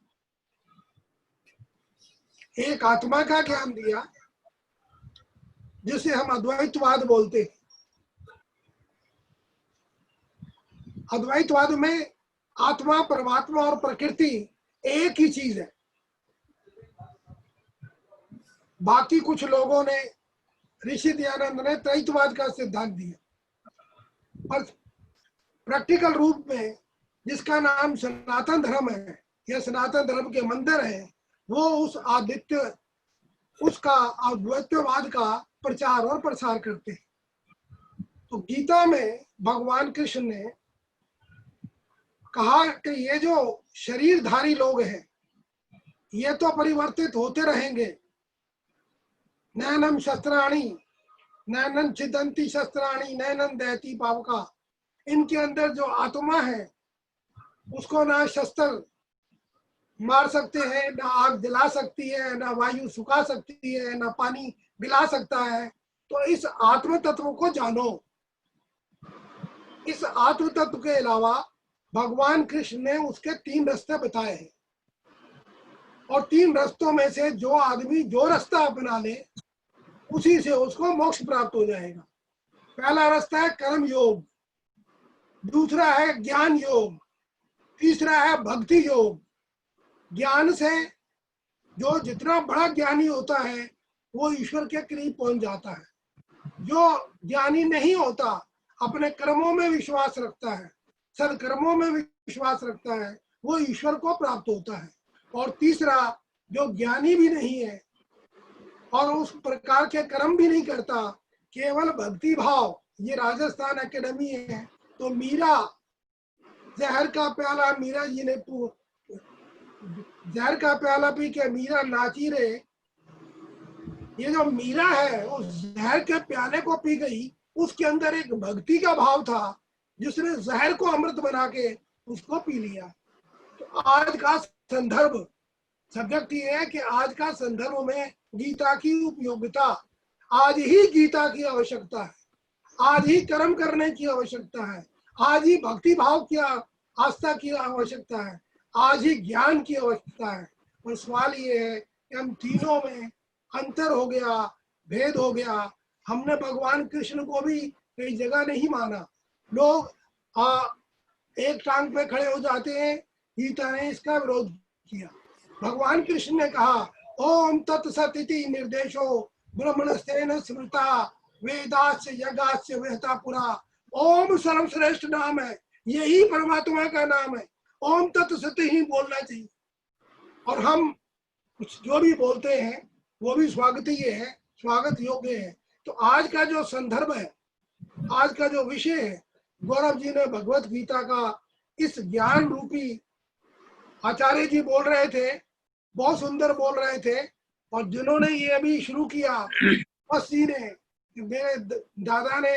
एक आत्मा का ज्ञान दिया जिसे हम अद्वैतवाद बोलते हैं। अद्वैतवाद में आत्मा, परमात्मा और प्रकृति एक ही चीज है। बाकी कुछ लोगों ने, ऋषि दयानंद ने त्रैतवाद का सिद्धांत दिया, पर प्रैक्टिकल रूप में जिसका नाम सनातन धर्म है, यह सनातन धर्म के मंदिर है, वो उसका अद्वैतवाद का प्रचार और प्रसार करते हैं। तो गीता में भगवान कृष्ण ने कहा कि ये जो शरीरधारी लोग हैं ये तो परिवर्तित होते रहेंगे। नैनम शस्त्राणी नैनन छिदंती शस्त्राणी नैनन दहती पावका। इनके अंदर जो आत्मा है उसको ना शस्त्र मार सकते हैं, ना आग जला सकती है, ना वायु सुखा सकती है, ना पानी पिला सकता है। तो इस आत्म तत्व को जानो। इस आत्म तत्व के अलावा भगवान कृष्ण ने उसके 3 रास्ते बताए हैं, और 3 रास्तों में से जो आदमी जो रास्ता अपना ले उसी से उसको मोक्ष प्राप्त हो जाएगा। पहला रास्ता है कर्म योग, दूसरा है ज्ञान योग, तीसरा है भक्ति योग। ज्ञान से जो जितना बड़ा ज्ञानी होता है वो ईश्वर के करीब पहुंच जाता है। जो ज्ञानी नहीं होता, अपने कर्मों में विश्वास रखता है, सदकर्मों में विश्वास रखता है, वो ईश्वर को प्राप्त होता है। और तीसरा, जो ज्ञानी भी नहीं है और उस प्रकार के कर्म भी नहीं करता, केवल भक्ति भाव। ये राजस्थान एकेडमी है, तो मीरा जहर का प्याला, मीरा जी ने जहर का प्याला पी के मीरा नाची रे। ये जो मीरा है उस जहर के प्याले को पी गई, उसके अंदर एक भक्ति का भाव था जिसने जहर को अमृत बना के उसको पी लिया। तो आज का संदर्भ, सब्जेक्ट ये है कि आज का संदर्भ में गीता की उपयोगिता, आज ही गीता की आवश्यकता है, आज ही कर्म करने की आवश्यकता है, आज ही भक्ति भाव की आस्था की आवश्यकता है, आज ही ज्ञान की आवश्यकता है। और सवाल ये है कि हम तीनों में अंतर हो गया, भेद हो गया। हमने भगवान कृष्ण को भी कई जगह नहीं माना। लोग एक टांग पे खड़े हो जाते हैं, गीता ने इसका विरोध किया। भगवान कृष्ण ने कहा ओम तत्सत इति निर्देशो ब्रह्मणस्तेन स्मृता वेदास्य यज्ञास्य विहता पुरा। ओम सर्वश्रेष्ठ नाम है, यही परमात्मा का नाम है। ओम तत्सत ही बोलना चाहिए। और हम कुछ जो भी बोलते हैं वो भी स्वागतीय है, स्वागत योग्य है। तो आज का जो संदर्भ है, आज का जो विषय है, गौरव जी ने भगवत गीता का इस ज्ञान रूपी, आचार्य जी बोल रहे थे, बहुत सुंदर बोल रहे थे। और जिन्होंने ये अभी शुरू किया, बस जी ने, मेरे दादा ने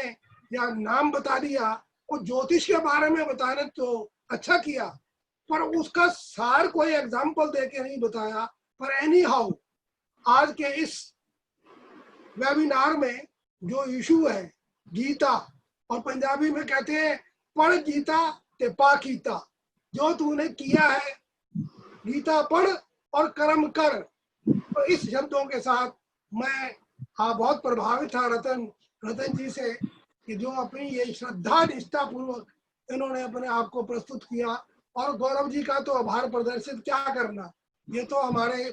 या नाम बता दिया, वो ज्योतिष के बारे में बताने तो अच्छा किया, पर उसका सार कोई एग्जाम्पल देके नहीं बताया। पर एनी हाउ आज के इस वेबिनार में जो इशू है गीता, और पंजाबी में कहते हैं पढ़ गीता ते पा गीता। जो तूने किया है गीता पढ़ और कर्म कर। तो इस शब्दों के साथ मैं बहुत प्रभावित था रतन जी से, कि जो अपनी ये श्रद्धा निष्ठा पूर्वक इन्होंने अपने आप को प्रस्तुत किया और गौरव जी का तो आभार प्रदर्शित क्या करना, ये तो हमारे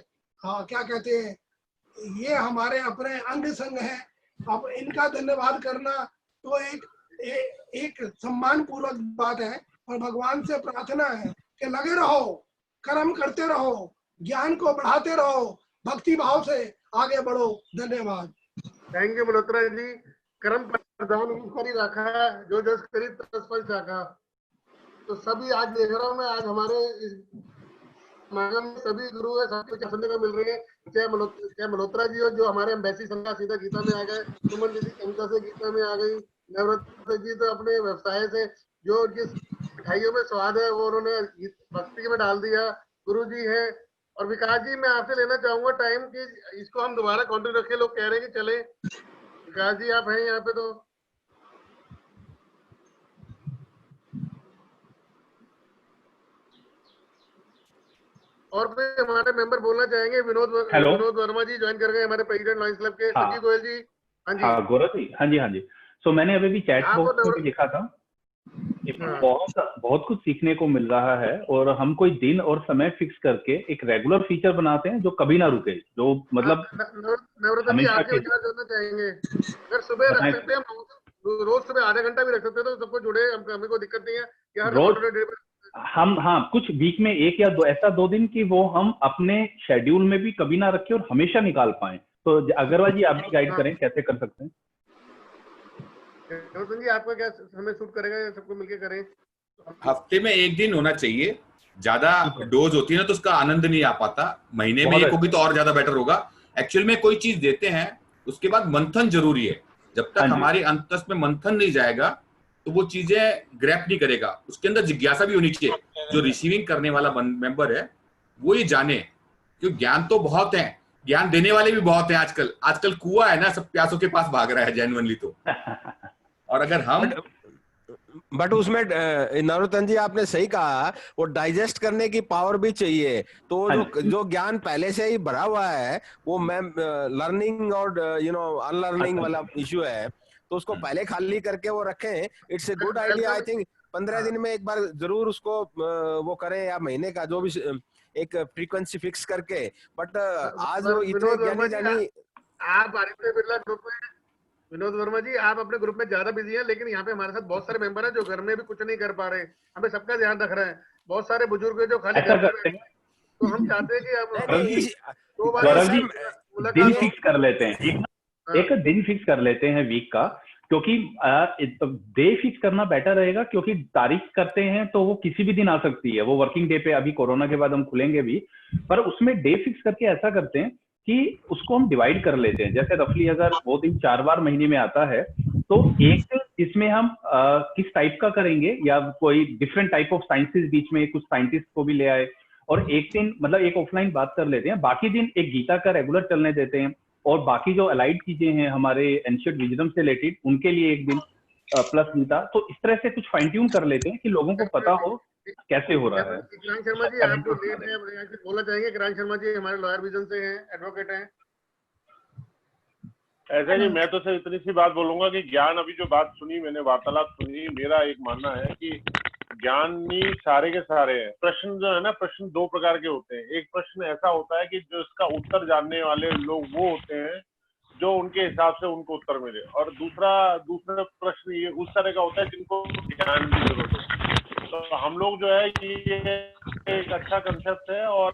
क्या कहते हैं, ये हमारे अपने अंग संग है। अब इनका धन्यवाद करना तो एक सम्मान पूर्वक बात है, और भगवान से प्रार्थना है कि लगे रहो, कर्म करते रहो, ज्ञान को बढ़ाते रहो, भक्ति भाव से आगे बढ़ो। धन्यवाद। Thank you Malhotra ji. कर्म प्रधान ईश्वरी रखा, जो जस करी तस फल चाखा। तो सभी आज देख रहा हूँ मैं, आज हमारे समागम में सभी गुरु है, सबको क्या सुनने को मिल रही है। चाहे मल्होत्रा जी हो जो हमारे एम्बेसी संघ सीधा गीता में आ गए, सुमन दीदी कविता से गीता में आ गई, नवरत्न जी तो अपने व्यवसाय से जो उनकी मिठाइयों में स्वाद है वो उन्होंने भक्ति में डाल दिया। गुरु जी है। और विकास जी मैं आपसे लेना चाहूंगा टाइम कि इसको हम दोबारा कंटिन्यू रखें, लोग कह रहे हैं कि चले। विकास जी आप हैं यहाँ पे तो और भी हमारे मेंबर बोलना चाहेंगे। विनोद वर्मा जी ज्वाइन कर गए हमारे प्रेसिडेंट लॉयंस क्लब के। संजीव गोयल जी। हाँ जी गौरव जी। हाँ जी। सो मैंने अभी भी चैट बॉक्स में भी लिखा था, बहुत कुछ सीखने को मिल रहा है, और हम कोई दिन और समय फिक्स करके एक रेगुलर फीचर बनाते हैं जो कभी ना रुके, जो मतलब नवरत्न जी आपके विचार जानना चाहेंगे। अगर सुबह रख सकते हैं, रोज सुबह आधा घंटा भी रख सकते हैं तो सबको जुड़े, हमें कोई दिक्कत नहीं है। रोज हम कुछ वीक में एक या दो ऐसा 2 दिन की वो हम अपने शेड्यूल में भी कभी ना रखें और हमेशा निकाल पाए। तो अग्रवाल जी आप भी गाइड करें कैसे कर सकते हैं। जी आपका क्या समय सूट करेगा, सबको मिलके करें। हफ्ते में 1 दिन होना चाहिए, ज्यादा डोज होती है ना तो उसका आनंद नहीं आ पाता। महीने में 1 होगी तो और ज्यादा बेटर होगा। एक्चुअल में कोई चीज देते हैं उसके बाद मंथन जरूरी है। जब तक हमारे अंतस में मंथन नहीं जाएगा तो वो चीजें ग्रैप नहीं करेगा। उसके अंदर जिज्ञासा भी होनी चाहिए। जो रिसीविंग करने वाला मेंबर है वो ये जाने, क्योंकि ज्ञान तो बहुत है, ज्ञान देने वाले भी बहुत हैं। आजकल कुआं है ना, सब प्यासों के पास भाग रहा है जेन्युइनली तो। और अगर हम बट उसमें नरोत्तम जी आपने सही कहा, वो डाइजेस्ट करने की पावर भी चाहिए। तो जो ज्ञान पहले से ही भरा हुआ है वो मैम लर्निंग और अनलर्निंग वाला इश्यू है, तो उसको पहले खाली करके वो रखें। It's a good idea. I think 15 दिन में एक बार जरूर उसको वो करें, या महीने का जो भी एक फ्रीक्वेंसी फिक्स करके। बट आज वो इतने ज्ञानी आप आदित्य बिरला ग्रुप में, विनोद वर्मा जी आप अपने ग्रुप में ज्यादा बिजी हैं, लेकिन यहाँ पे हमारे साथ बहुत सारे मेंबर हैं जो घर में भी कुछ नहीं कर पा रहे। हमें सबका ध्यान रख रहे हैं। बहुत सारे बुजुर्ग हैं जो खाली घर में बैठे हैं। तो हम चाहते हैं कि अब दिन फिक्स कर लेते हैं, एक दिन फिक्स कर लेते हैं वीक का, क्योंकि डे फिक्स करना बेटर रहेगा। क्योंकि तारीख करते हैं तो वो किसी भी दिन आ सकती है, वो वर्किंग डे पे, अभी कोरोना के बाद हम खुलेंगे भी, पर उसमें डे फिक्स करके ऐसा करते हैं कि उसको हम डिवाइड कर लेते हैं। जैसे रफली अगर वो दिन 4 बार महीने में आता है तो एक इसमें हम किस टाइप का करेंगे, या कोई डिफरेंट टाइप ऑफ साइंसेस बीच में कुछ साइंटिस्ट को भी ले आए, और एक दिन मतलब एक ऑफलाइन बात कर लेते हैं, बाकी दिन एक गीता का रेगुलर चलने देते हैं, और बाकी जो अलाइड चीजें हैं हमारे एंशिएंट विजडम से रिलेटेड उनके लिए एक दिन प्लस गीता। तो इस तरह से कुछ फाइन ट्यून कर लेते हैं कि लोगों को पता हो कैसे हो रहा है। किरण शर्मा जी आप जो लेट है बोलना चाहेंगे। किरण शर्मा जी हमारे लॉयर विजन से हैं, एडवोकेट हैं। ऐसा नहीं, मैं तो सिर्फ इतनी सी बात बोलूंगा कि ज्ञान, अभी जो बात सुनी मैंने, वार्तालाप सुनी, मेरा एक मानना है कि ज्ञानी सारे के सारे हैं। प्रश्न जो है ना, प्रश्न 2 प्रकार के होते हैं। एक प्रश्न ऐसा होता है कि जो इसका उत्तर जानने वाले लोग वो होते हैं जो उनके हिसाब से उनको उत्तर मिले, और दूसरा प्रश्न ये उस तरह का होता है जिनको ज्ञान की जरूरत है। तो हम लोग जो है ये एक अच्छा कंसेप्ट है, और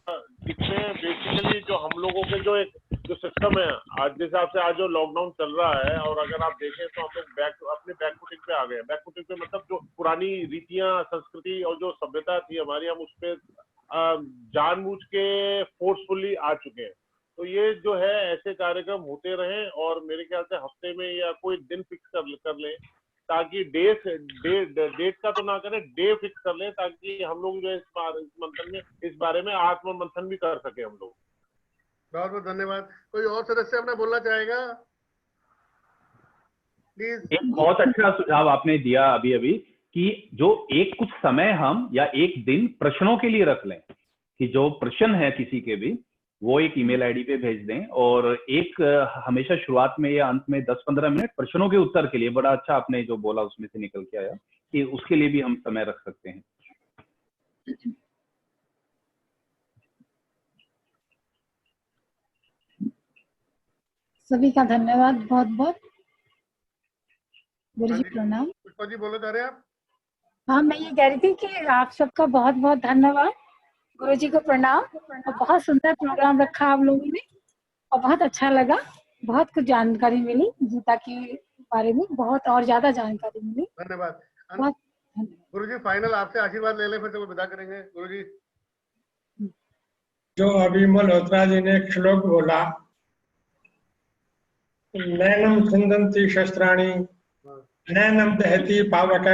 इसमें बेसिकली जो हम लोगों के जो सिस्टम है आज जिस हिसाब से आज जो लॉकडाउन चल रहा है, और अगर आप देखें तो हम लोग अपने बैकफुटिंग पे आ गए। बैकफुटिंग पे मतलब जो पुरानी रीतियां, संस्कृति और जो सभ्यता थी हमारी, हम उस पर जानबूझ के फोर्सफुली आ चुके हैं। तो ये जो है ऐसे कार्यक्रम होते रहें, और मेरे ख्याल से हफ्ते में या कोई दिन फिक्स कर लें, ताकि डेट का तो ना करें, डे फिक्स कर लें, ताकि हम लोग जो है इस बारे में आत्म मंथन भी कर सके हम लोग। बहुत बहुत धन्यवाद। कोई और सदस्य अपना बोलना चाहेगा प्लीज। एक बहुत अच्छा सुझाव आपने दिया अभी कि जो एक कुछ समय हम या एक दिन प्रश्नों के लिए रख लें, कि जो प्रश्न है किसी के भी वो एक ईमेल आईडी पे भेज दें, और एक हमेशा शुरुआत में या अंत में 10-15 मिनट प्रश्नों के उत्तर के लिए। बड़ा अच्छा आपने जो बोला उसमें से निकल के आया कि उसके लिए भी हम समय रख सकते हैं। सभी का धन्यवाद बहुत बहुत। गुरु जी प्रणाम। पुष्पा जी बोलो जा रहे हैं आप? हाँ, मैं ये कह रही थी कि आप सबका बहुत बहुत धन्यवाद। गुरु जी को प्रणाम। और बहुत सुंदर प्रोग्राम रखा आप लोगों ने और बहुत अच्छा लगा। बहुत कुछ जानकारी मिली गीता के बारे में, बहुत और ज्यादा जानकारी मिली। धन्यवाद। बहुत गुरु जी फाइनल आपसे आशीर्वाद ले लें, फिर से विदा करेंगे। गुरु जी जो अभी मल्होत्रा जी ने एक श्लोक बोला, नैनम छिन्दन्ति शस्त्राणि नैनम दहति पावक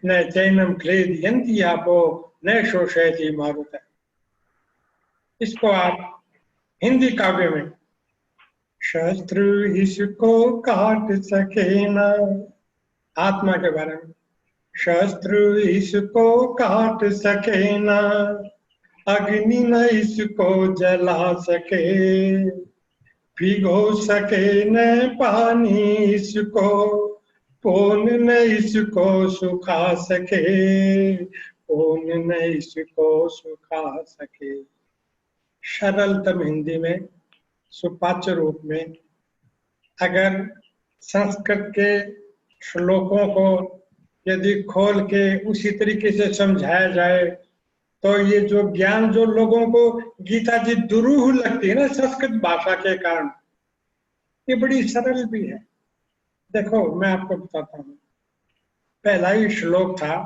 न चैनम क्लेदयन्ति आपो न शोषयति मारुत। इसको आप हिंदी काव्य में, शस्त्र इसको काट सके ना, आत्मा के बारे में, शस्त्र इसको काट सके ना, अग्नि न इसको जला सके, भिगो सके न पानी इसको, कौन न इसको सुखा सके, कौन न इसको सुखा सके। सरलतम हिंदी में, सुपाच्य रूप में, अगर संस्कृत के श्लोकों को यदि खोल के उसी तरीके से समझाया जाए तो ये जो ज्ञान जो लोगों को गीता जी दुरूह लगती है ना संस्कृत भाषा के कारण, ये बड़ी सरल भी है। देखो मैं आपको बताता हूँ, पहला ही श्लोक था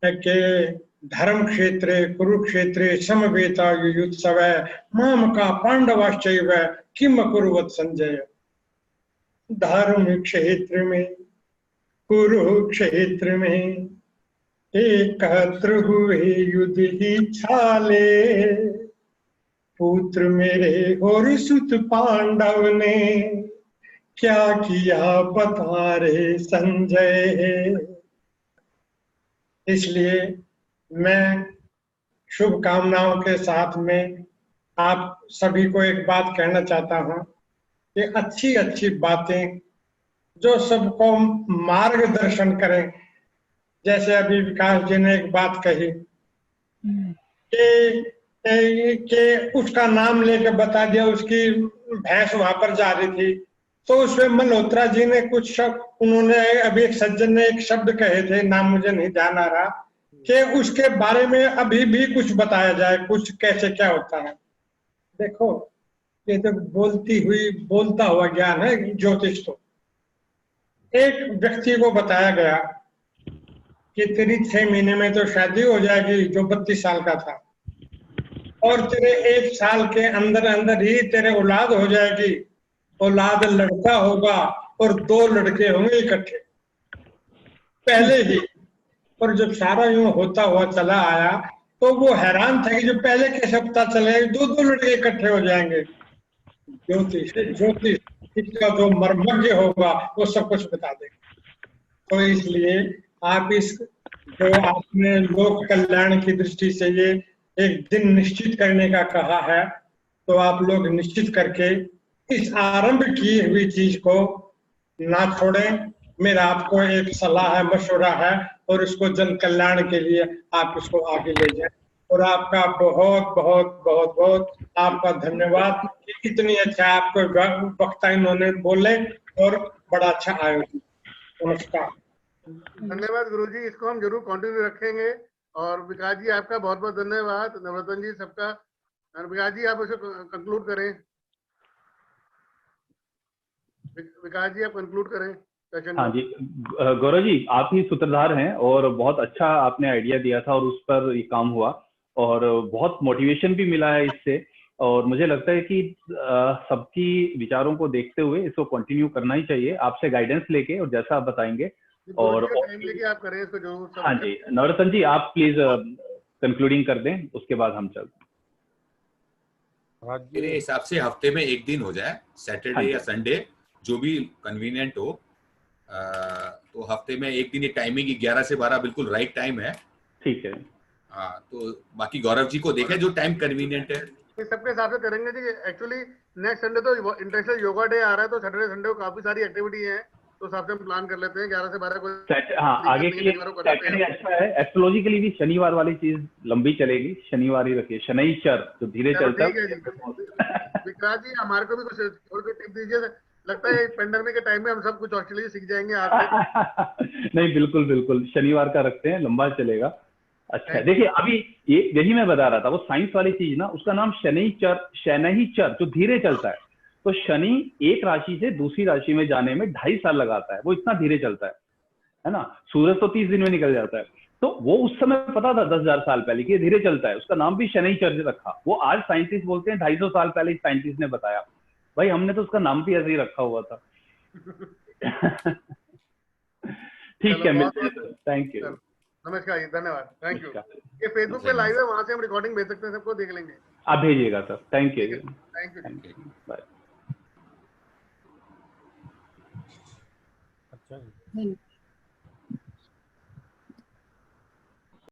कि धर्म क्षेत्रे कुरुक्षेत्रे समवेता युयुत्सव माम का पांडवाश्चैव किम कुरुवत संजय। धर्म क्षेत्र में कुरुक्षेत्र में एकत्र हुए युद्ध ही छाले, पुत्र मेरे और सुत पांडव ने क्या किया बता रे संजय। इसलिए मैं शुभकामनाओं के साथ में आप सभी को एक बात कहना चाहता हूं कि अच्छी अच्छी बातें जो सबको मार्गदर्शन करें, जैसे अभी विकास जी ने एक बात कही कि उसका नाम लेकर बता दिया, उसकी भैंस वहां पर जा रही थी, तो उसमें मल्होत्रा जी ने कुछ शब्द, उन्होंने अभी एक सज्जन ने एक शब्द कहे थे, नाम मुझे नहीं ध्यान आ रहा, कि उसके बारे में अभी भी कुछ बताया जाए, कुछ कैसे क्या होता है। देखो ये तो बोलता हुआ ज्ञान है ज्योतिष। तो एक व्यक्ति को बताया गया कि तेरी 6 महीने में तो शादी हो जाएगी, जो 32 साल का था, और तेरे 1 साल के अंदर अंदर ही तेरे औलाद हो जाएगी, औलाद लड़का होगा और 2 लड़के होंगे इकट्ठे पहले ही। और जब सारा यूं होता हुआ चला आया तो वो हैरान था कि जो पहले कैसे पता चले 2 लड़के इकट्ठे हो जाएंगे। ज्योतिष इसका जो मर्मज्ञ होगा वो सब कुछ बता देगा। तो इसलिए आप इस जो आपने लोक कल्याण की दृष्टि से ये एक दिन निश्चित करने का कहा है, तो आप लोग निश्चित करके इस आरंभ की हुई चीज को ना छोड़ें। मेरा आपको एक सलाह है, मशवरा है, और इसको जन कल्याण के लिए आप इसको आगे ले जाएं। और आपका बहुत बहुत बहुत बहुत आपका धन्यवाद कि इतनी अच्छा आपको वक्ता इन्होंने बोले और बड़ा अच्छा आयोजन। नमस्कार। धन्यवाद गुरुजी, इसको हम जरूर कंटिन्यू रखेंगे। और विकास जी आपका बहुत बहुत धन्यवाद, नवरत्न जी सबका। विकास जी आप उसे कंक्लूड करें। विकास जी आप कंक्लूड करें। हाँ जी गौरव जी, आप ही सूत्रधार हैं और बहुत अच्छा आपने आइडिया दिया था और उस पर ये काम हुआ और बहुत मोटिवेशन भी मिला है इससे। और मुझे लगता है कि सबकी विचारों को देखते हुए इसको कंटिन्यू करना ही चाहिए, आपसे गाइडेंस लेके और जैसा आप बताएंगे। और टाइम लेके आप करें इसको जरूर। हाँ जी नवरत्न जी, आप प्लीज कंक्लूडिंग कर दें, उसके बाद हम चलते हैं। मेरे हिसाब से हफ्ते में एक दिन हो जाए, सैटरडे या संडे जो भी कन्वीनियंट हो। तो हफ्ते में एक दिन, ये टाइमिंग 11 से 12 बिल्कुल राइट टाइम है। ठीक है। हाँ, तो बाकी गौरव जी को देखें जो टाइम कन्वीनियंट है। सबके हिसाब से करेंगे जी। एक्चुअली नेक्स्ट संडे तो इंटरनेशनल योगा डे आ रहा है, तो सैटरडे संडे को काफी सारी एक्टिविटी है, तो उस हिसाब से हम प्लान कर लेते हैं 11 से 12 को। हाँ, आगे के लिए सैटरडे अच्छा है। एस्ट्रोलॉजी के लिए भी शनिवार वाली चीज लंबी चलेगी, शनिवार ही रखिए। शनिचर जो धीरे चलता है। विकास जी हमारे को भी कुछ और टिप दीजिए, लगता है पेंडेमिक के टाइम में हम सब कुछ ऑस्ट्रेलिया सीख जाएंगे आज से। नहीं, बिल्कुल बिल्कुल शनिवार का रखते हैं, लंबा चलेगा। अच्छा देखिए, अभी ये यही मैं बता रहा था, वो साइंस वाली चीज ना, उसका नाम शनिचर जो धीरे चलता है। तो शनि एक राशि से दूसरी राशि में जाने में 2.5 साल लगाता है, वो इतना धीरे चलता है ना। सूरज तो 30 दिन में निकल जाता है। तो वो उस समय पता था 10,000 साल पहले कि ये धीरे चलता है, उसका नाम भी शनिचर रखा। वो आज साइंटिस्ट बोलते हैं 250 साल पहले साइंटिस्ट ने बताया। भाई हमने तो उसका नाम भी ऐसे ही रखा हुआ था। ठीक है, मिलते हैं। थैंक यू, नमस्कार, धन्यवाद, थैंक यू। ये फेसबुक पे लाइव है, वहां से हम रिकॉर्डिंग भेज सकते हैं, सबको देख लेंगे। आप भेजिएगा sir. Thank you, thank you, bye. अच्छा।